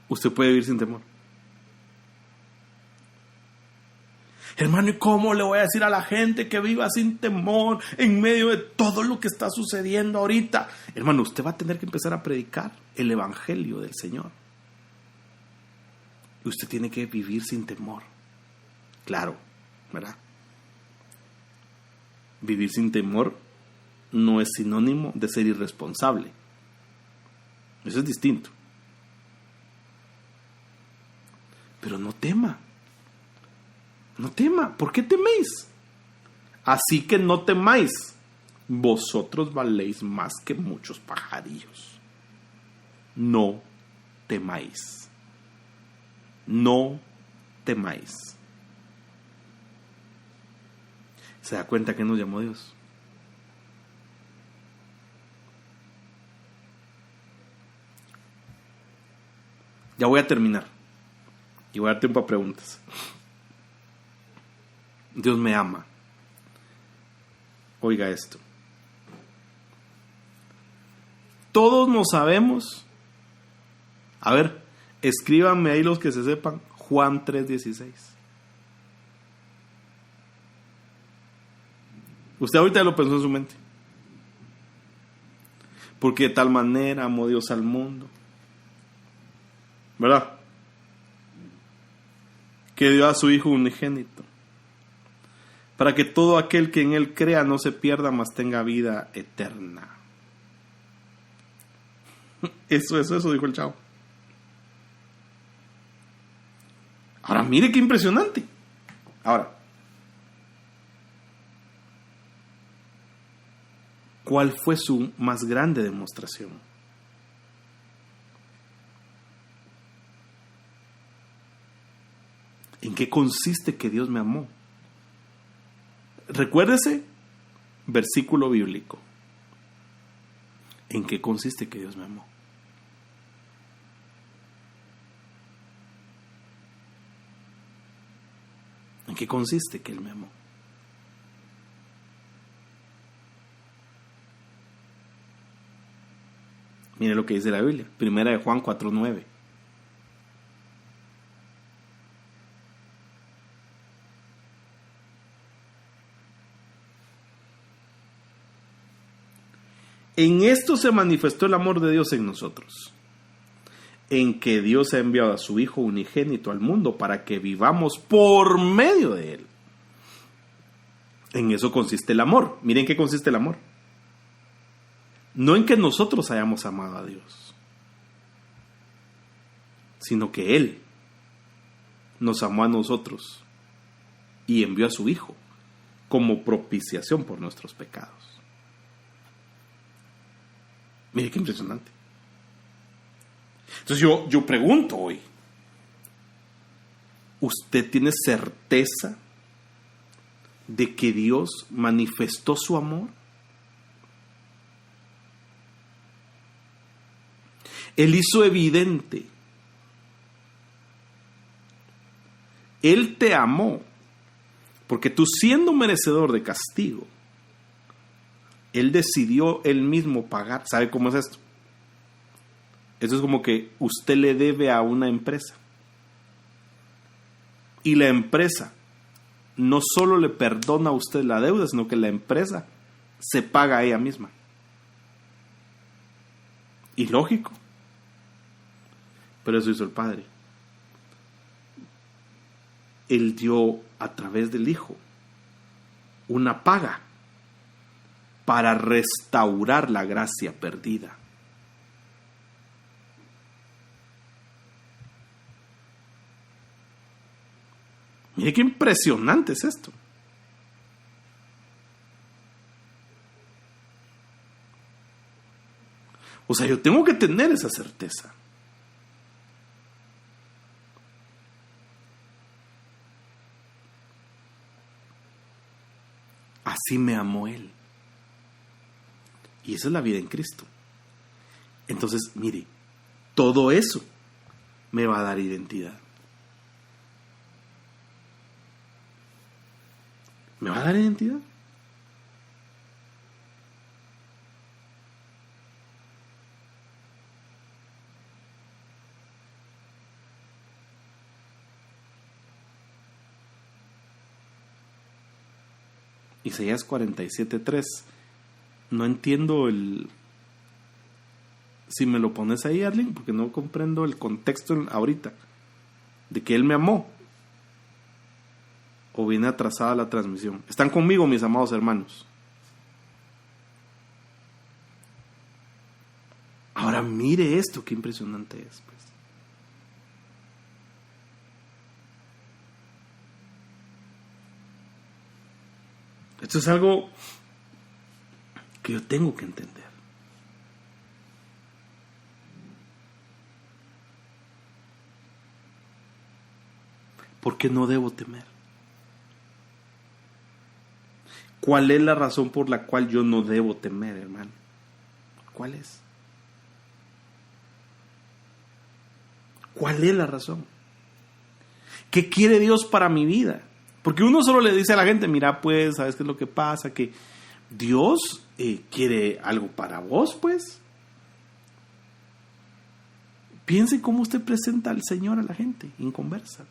Usted puede vivir sin temor. Hermano, ¿y cómo le voy a decir a la gente que viva sin temor en medio de todo lo que está sucediendo ahorita? Hermano, usted va a tener que empezar a predicar el evangelio del Señor. Y usted tiene que vivir sin temor. Claro, ¿verdad? Vivir sin temor no es sinónimo de ser irresponsable. Eso es distinto. Pero no tema. No tema. ¿Por qué teméis? Así que no temáis. Vosotros valéis más que muchos pajarillos. No temáis. No temáis. ¿Se da cuenta que nos llamó Dios? Ya voy a terminar. Y voy a dar tiempo a preguntas. Dios me ama. Oiga esto. Todos nos sabemos. A ver, escríbanme ahí los que se sepan. Juan 3:16. Usted ahorita lo pensó en su mente. Porque de tal manera amó Dios al mundo, ¿verdad? Que dio a su Hijo unigénito, para que todo aquel que en Él crea no se pierda, mas tenga vida eterna. Eso dijo el chavo. Ahora, mire qué impresionante. Ahora, ¿cuál fue su más grande demostración? ¿En qué consiste que Dios me amó? Recuérdese, versículo bíblico. ¿En qué consiste que Dios me amó? ¿En qué consiste que Él me amó? Mire lo que dice la Biblia, 1 Juan 4:9. En esto se manifestó el amor de Dios en nosotros, en que Dios ha enviado a su Hijo unigénito al mundo para que vivamos por medio de Él. En eso consiste el amor. Miren qué consiste el amor. No en que nosotros hayamos amado a Dios, sino que Él nos amó a nosotros y envió a su Hijo como propiciación por nuestros pecados. Mire qué impresionante. Entonces yo pregunto hoy, ¿usted tiene certeza de que Dios manifestó su amor? Él hizo evidente. Él te amó, porque tú, siendo merecedor de castigo, Él decidió Él mismo pagar. ¿Sabe cómo es esto? Eso es como que usted le debe a una empresa. Y la empresa no solo le perdona a usted la deuda, sino que la empresa se paga a ella misma. Y lógico. Pero eso hizo el Padre. Él dio a través del Hijo una paga para restaurar la gracia perdida. Mire qué impresionante es esto. O sea, yo tengo que tener esa certeza. Así me amó Él. Y esa es la vida en Cristo. Entonces, mire, todo eso me va a dar identidad. ¿Me va a dar identidad? Isaías 47:3. No entiendo si me lo pones ahí, Arlene, porque no comprendo el contexto ahorita de que Él me amó. O viene atrasada la transmisión. Están conmigo, mis amados hermanos. Ahora mire esto, qué impresionante es, pues. Esto es algo que yo tengo que entender. ¿Por qué no debo temer? ¿Cuál es la razón por la cual yo no debo temer, hermano? ¿Cuál es? ¿Cuál es la razón? ¿Qué quiere Dios para mi vida? Porque uno solo le dice a la gente, mira, pues, ¿sabes qué es lo que pasa? Que Dios quiere algo para vos, pues. Piense cómo usted presenta al Señor a la gente, en conversa.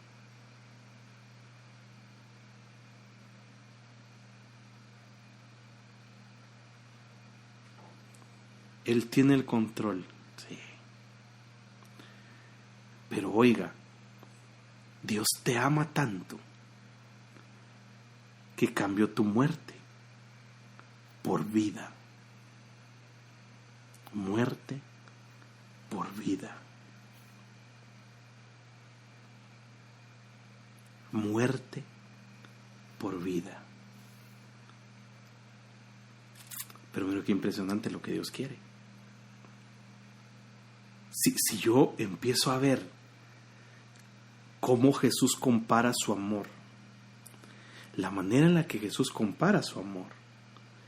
Él tiene el control, sí. Pero oiga, Dios te ama tanto que cambió tu muerte por vida. Muerte por vida. Muerte por vida. Pero mira qué impresionante lo que Dios quiere. Si yo empiezo a ver cómo Jesús compara su amor, la manera en la que Jesús compara su amor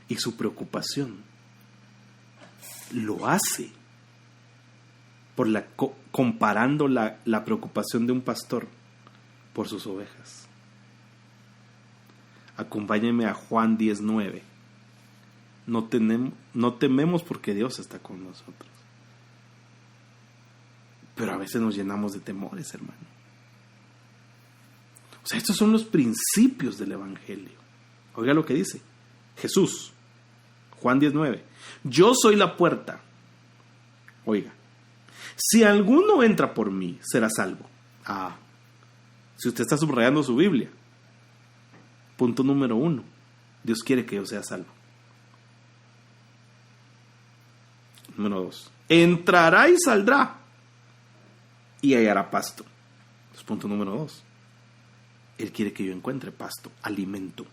y su preocupación, lo hace comparando la preocupación de un pastor por sus ovejas. Acompáñenme a Juan 10:9. No tememos porque Dios está con nosotros. Pero a veces nos llenamos de temores, hermano. O sea, estos son los principios del Evangelio. Oiga lo que dice Jesús, Juan 10:9. Yo soy la puerta. Oiga, si alguno entra por mí, será salvo. Si usted está subrayando su Biblia, punto número 1, Dios quiere que yo sea salvo. Número 2, entrará y saldrá y hallará pasto. Punto número 2, Él quiere que yo encuentre pasto, alimento.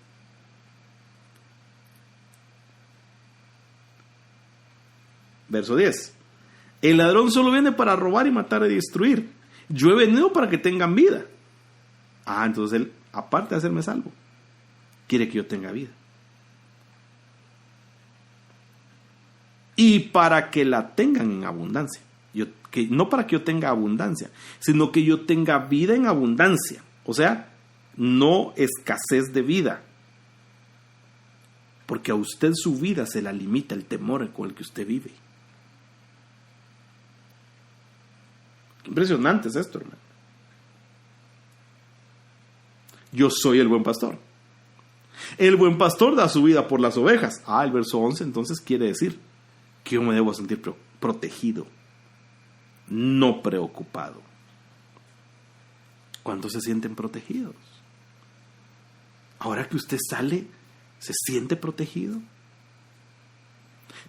Verso 10. El ladrón solo viene para robar y matar y destruir. Yo he venido para que tengan vida. Entonces Él, aparte de hacerme salvo, quiere que yo tenga vida. Y para que la tengan en abundancia. No para que yo tenga abundancia, sino que yo tenga vida en abundancia. O sea, no escasez de vida. Porque a usted su vida se la limita el temor con el que usted vive. Qué impresionante es esto, hermano. Yo soy el buen pastor. El buen pastor da su vida por las ovejas. El verso 11 entonces quiere decir que yo me debo sentir protegido, no preocupado. ¿Cuántos se sienten protegidos? Ahora que usted sale, ¿se siente protegido?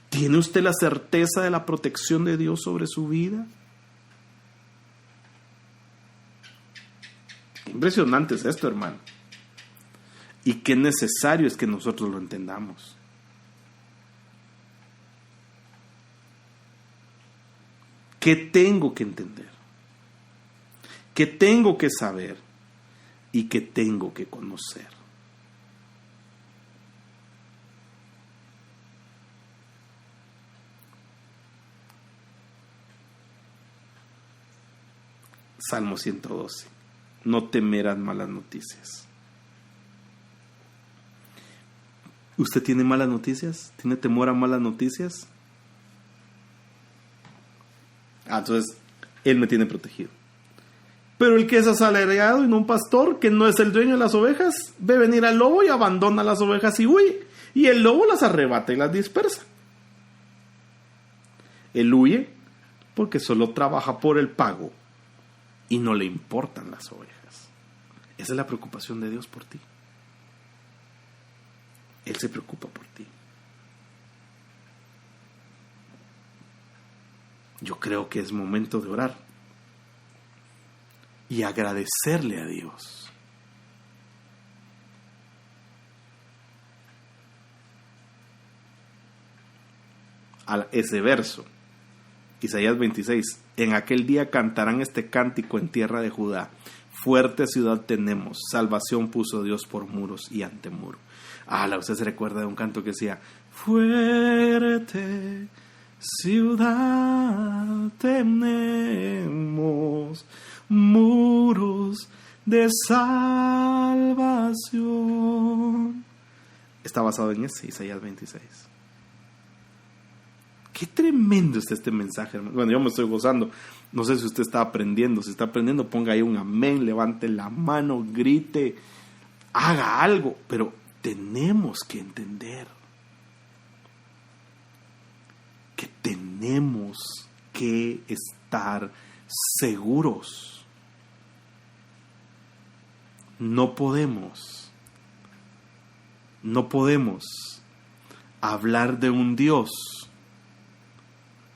¿Tiene usted la certeza de la protección de Dios sobre su vida? Qué impresionante es esto, hermano. Y qué necesario es que nosotros lo entendamos. ¿Qué tengo que entender? ¿Qué tengo que saber? ¿Y qué tengo que conocer? Salmo 112. No temerás malas noticias. ¿Usted tiene malas noticias? ¿Tiene temor a malas noticias? Entonces, Él me tiene protegido. Pero el que es asalariado y no un pastor, que no es el dueño de las ovejas, ve venir al lobo y abandona las ovejas y huye. Y el lobo las arrebata y las dispersa. Él huye porque solo trabaja por el pago y no le importan las ovejas. Esa es la preocupación de Dios por ti. Él se preocupa por ti. Yo creo que es momento de orar y agradecerle a Dios. A ese verso, Isaías 26, en aquel día cantarán este cántico en tierra de Judá. Fuerte ciudad tenemos, salvación puso Dios por muros y antemuro. Usted se recuerda de un canto que decía, fuerte ciudad tenemos, muros de salvación. Está basado en ese, Isaías 26. Qué tremendo está este mensaje, hermano. Bueno, yo me estoy gozando. No sé si usted está aprendiendo. Si está aprendiendo, ponga ahí un amén, levante la mano, grite, haga algo. Pero tenemos que entender que tenemos que estar seguros. No podemos hablar de un Dios.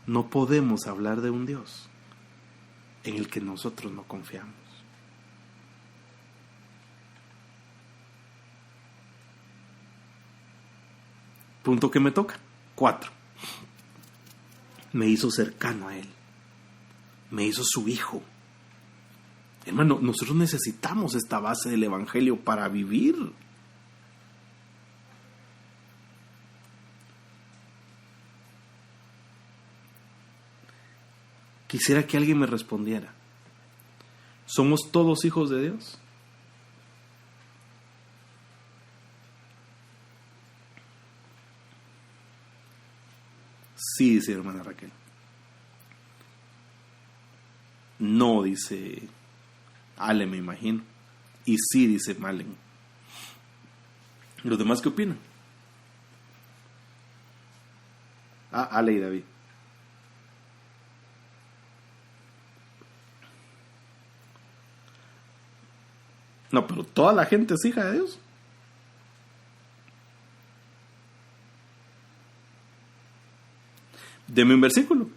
No podemos hablar de un Dios en el que nosotros no confiamos. Punto que me toca. 4. Me hizo cercano a Él. Me hizo su hijo. Hermano, nosotros necesitamos esta base del Evangelio para vivir. Quisiera que alguien me respondiera. ¿Somos todos hijos de Dios? Sí, dice hermana Raquel. No, dice Ale, me imagino. Y sí, dice Malen. ¿Los demás qué opinan? Ale y David. No, pero toda la gente es hija de Dios. Deme un versículo.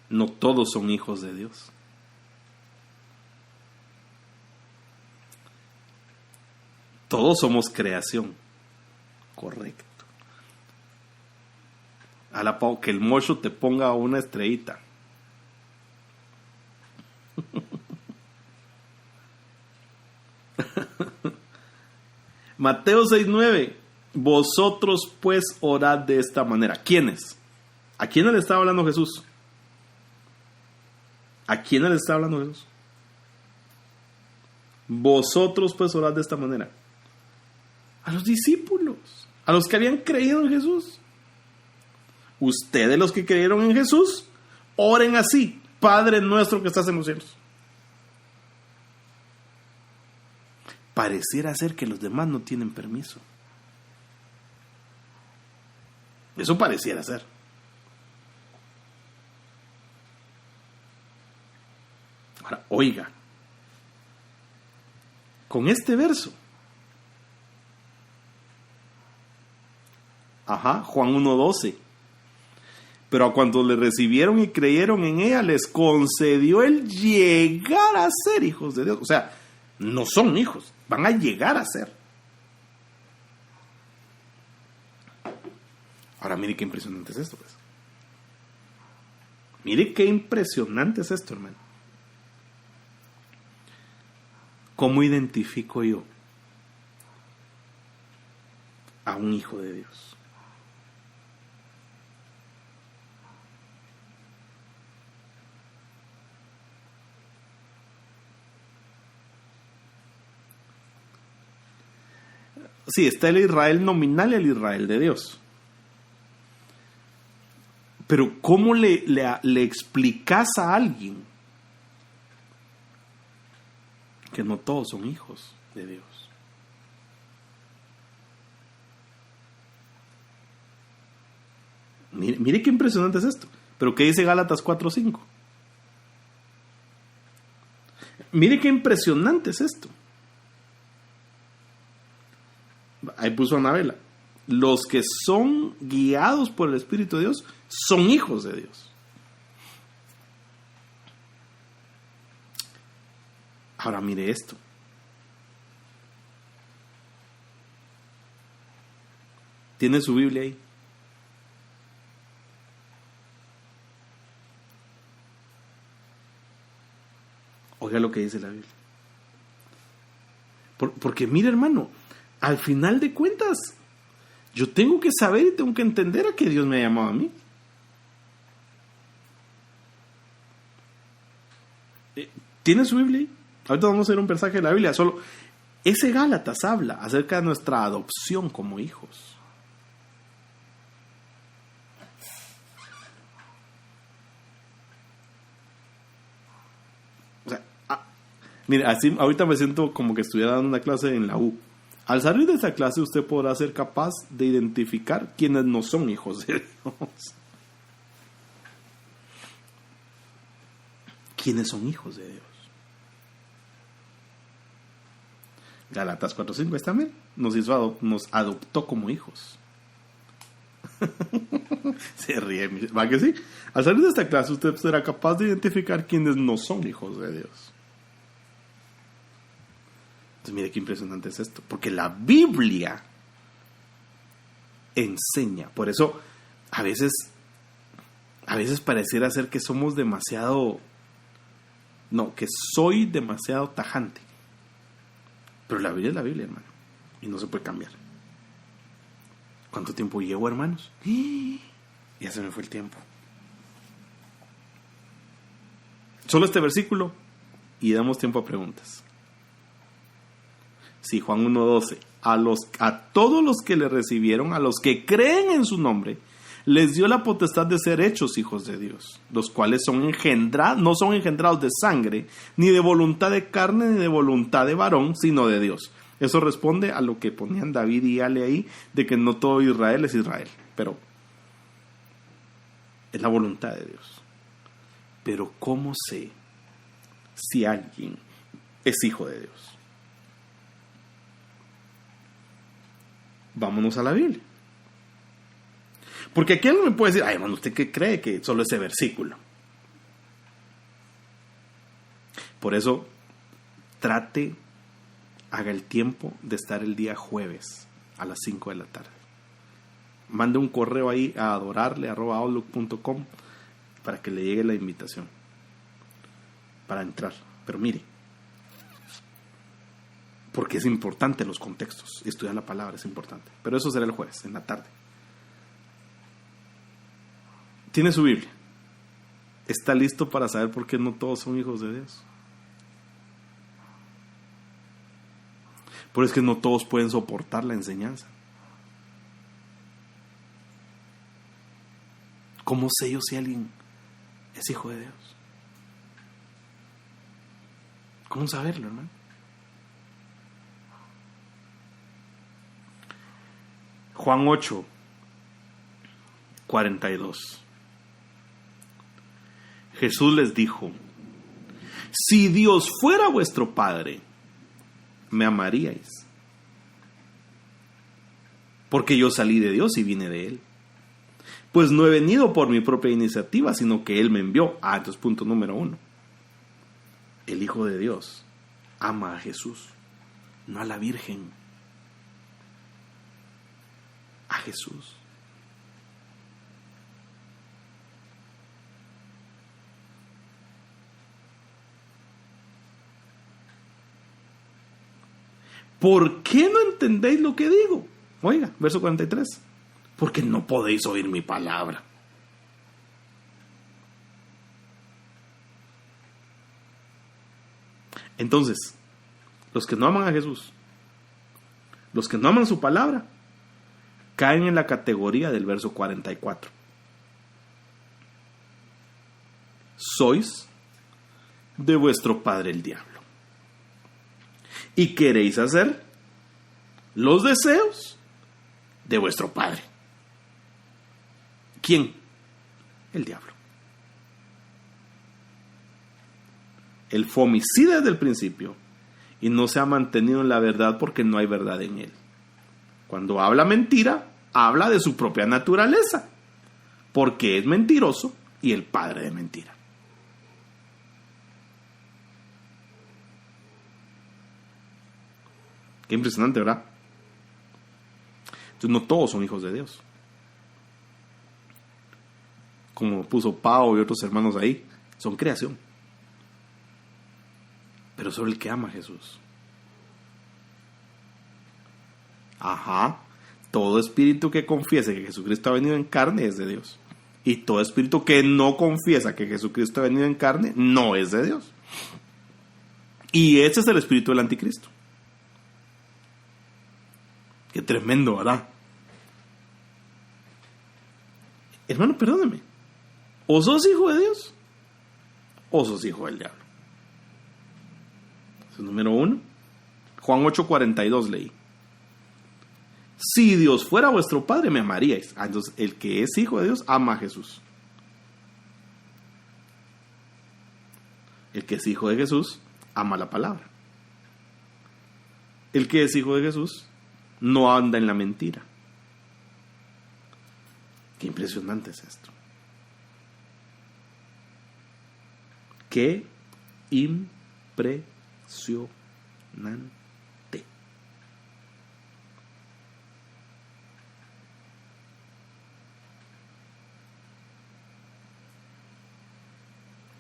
No todos son hijos de Dios. Todos somos creación. Correcto. Que el mocho te ponga una estrellita. Mateo 6:9. Vosotros pues orad de esta manera. ¿Quiénes? ¿A quiénes le estaba hablando Jesús? ¿A quiénes le estaba hablando Jesús? Vosotros pues orad de esta manera. A los discípulos, a los que habían creído en Jesús. Ustedes, los que creyeron en Jesús, oren así: Padre nuestro que estás en los cielos. Pareciera ser que los demás no tienen permiso. Eso pareciera ser. Ahora, oiga, con este verso, Juan 1:12. Pero a cuantos le recibieron y creyeron en ella, les concedió el llegar a ser hijos de Dios. O sea, no son hijos, van a llegar a ser. Ahora mire qué impresionante es esto, pues. Mire qué impresionante es esto, hermano. ¿Cómo identifico yo a un hijo de Dios? Sí, está el Israel nominal y el Israel de Dios. Pero ¿cómo le explicas a alguien que no todos son hijos de Dios? Mire qué impresionante es esto. Pero ¿qué dice Gálatas 4:5? Mire qué impresionante es esto. Ahí puso Anabela. Los que son guiados por el Espíritu de Dios son hijos de Dios. Ahora mire esto. ¿Tiene su Biblia ahí? Oiga lo que dice la Biblia. Porque mire, hermano, al final de cuentas, yo tengo que saber y tengo que entender a que Dios me ha llamado a mí. ¿Tiene su Biblia ahí? Ahorita vamos a ver un pasaje de la Biblia. Solo ese Gálatas habla acerca de nuestra adopción como hijos. O sea, mire, así ahorita me siento como que estuviera dando una clase en la U. Al salir de esta clase usted podrá ser capaz de identificar quienes no son hijos de Dios. ¿Quiénes son hijos de Dios? Gálatas 4:5 está bien. Nos adoptó como hijos. Se ríe, ¿va que sí? Al salir de esta clase usted será capaz de identificar quienes no son hijos de Dios. Entonces mire qué impresionante es esto. Porque la Biblia enseña. Por eso a veces pareciera ser que somos demasiado... No, que soy demasiado tajante. Pero la Biblia es la Biblia, hermano. Y no se puede cambiar. ¿Cuánto tiempo llevo, hermanos? Ya se me fue el tiempo. Solo este versículo y damos tiempo a preguntas. Sí, Juan 1:12. A todos los que le recibieron, a los que creen en su nombre, les dio la potestad de ser hechos hijos de Dios, los cuales no son engendrados de sangre, ni de voluntad de carne, ni de voluntad de varón, sino de Dios. Eso responde a lo que ponían David y Ale ahí, de que no todo Israel es Israel, pero es la voluntad de Dios. Pero ¿cómo sé si alguien es hijo de Dios? Vámonos a la Biblia. Porque aquí alguien me puede decir, ay, hermano, ¿usted qué cree que solo ese versículo? Por eso, haga el tiempo de estar el día jueves a las 5 de la tarde. Mande un correo ahí a adorarle@outlook.com para que le llegue la invitación para entrar. Pero mire, porque es importante los contextos. Estudiar la palabra es importante. Pero eso será el jueves, en la tarde. ¿Tiene su Biblia? ¿Está listo para saber por qué no todos son hijos de Dios? Pero es que no todos pueden soportar la enseñanza. ¿Cómo sé yo si alguien es hijo de Dios? ¿Cómo saberlo, hermano? Juan 8:42. Jesús les dijo: si Dios fuera vuestro Padre, me amaríais, porque yo salí de Dios y vine de Él. Pues no he venido por mi propia iniciativa, sino que Él me envió. Entonces punto número 1. El Hijo de Dios ama a Jesús, no a la Virgen, a Jesús. ¿Por qué no entendéis lo que digo? Oiga, verso 43. Porque no podéis oír mi palabra. Entonces, los que no aman a Jesús, los que no aman su palabra, caen en la categoría del verso 44. sois de vuestro padre el diablo. Y queréis hacer los deseos de vuestro padre. ¿Quién? El diablo. Él fue homicida desde el principio y no se ha mantenido en la verdad porque no hay verdad en él. Cuando habla mentira, habla de su propia naturaleza, porque es mentiroso y el padre de mentira. Qué impresionante, ¿verdad? Entonces no todos son hijos de Dios. Como puso Pau y otros hermanos ahí, son creación. Pero solo el que ama a Jesús. Ajá. Todo espíritu que confiese que Jesucristo ha venido en carne es de Dios. Y todo espíritu que no confiesa que Jesucristo ha venido en carne no es de Dios. Y ese es el espíritu del anticristo. Qué tremendo, ¿verdad? Hermano, perdóneme. O sos hijo de Dios o sos hijo del diablo. Eso es número 1. Juan 8:42 leí. Si Dios fuera vuestro padre, me amaríais. Entonces, el que es hijo de Dios ama a Jesús. El que es hijo de Jesús ama la palabra. El que es hijo de Jesús no anda en la mentira. Qué impresionante es esto. Qué impresionante.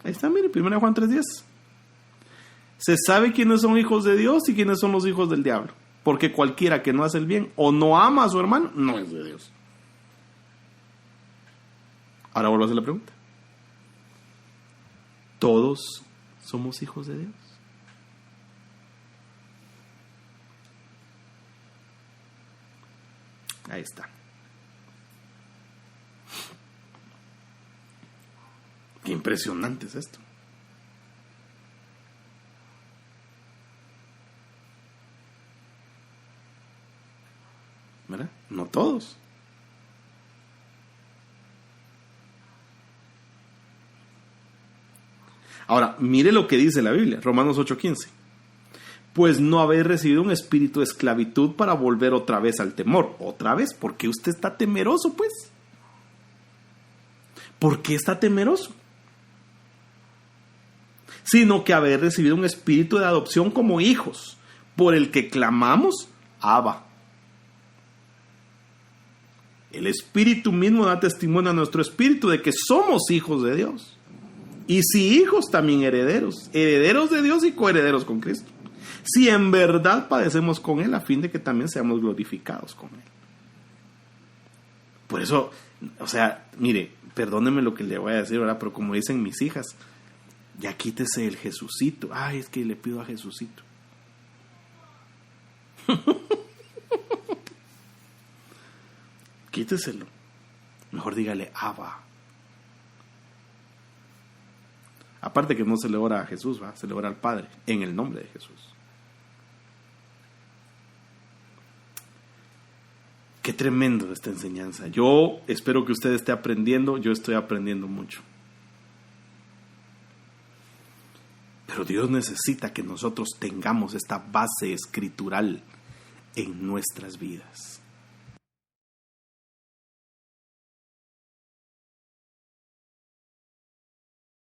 Ahí está, mire, 1 Juan 3:10. Se sabe quiénes son hijos de Dios y quiénes son los hijos del diablo. Porque cualquiera que no hace el bien o no ama a su hermano, no es de Dios. Ahora vuelvo a hacer la pregunta. ¿Todos somos hijos de Dios? Ahí está. Qué impresionante es esto. ¿Verdad? No todos. Ahora, mire lo que dice la Biblia, Romanos 8:15. Pues no habéis recibido un espíritu de esclavitud para volver otra vez al temor. ¿Otra vez? ¿Por qué usted está temeroso, pues? ¿Por qué está temeroso? Sino que habéis recibido un espíritu de adopción como hijos, por el que clamamos, Abba. El espíritu mismo da testimonio a nuestro espíritu de que somos hijos de Dios. Y si hijos, también herederos. Herederos de Dios y coherederos con Cristo. Si en verdad padecemos con Él, a fin de que también seamos glorificados con Él. Por eso, o sea, mire, perdóneme lo que le voy a decir ahora, pero como dicen mis hijas, ya quítese el Jesucito. Ay, es que le pido a Jesucito. Quíteselo. Mejor dígale Abba. Aparte que no se le ora a Jesús, ¿va? Se le ora al Padre en el nombre de Jesús. Qué tremendo esta enseñanza. Yo espero que usted esté aprendiendo. Yo estoy aprendiendo mucho. Pero Dios necesita que nosotros tengamos esta base escritural en nuestras vidas.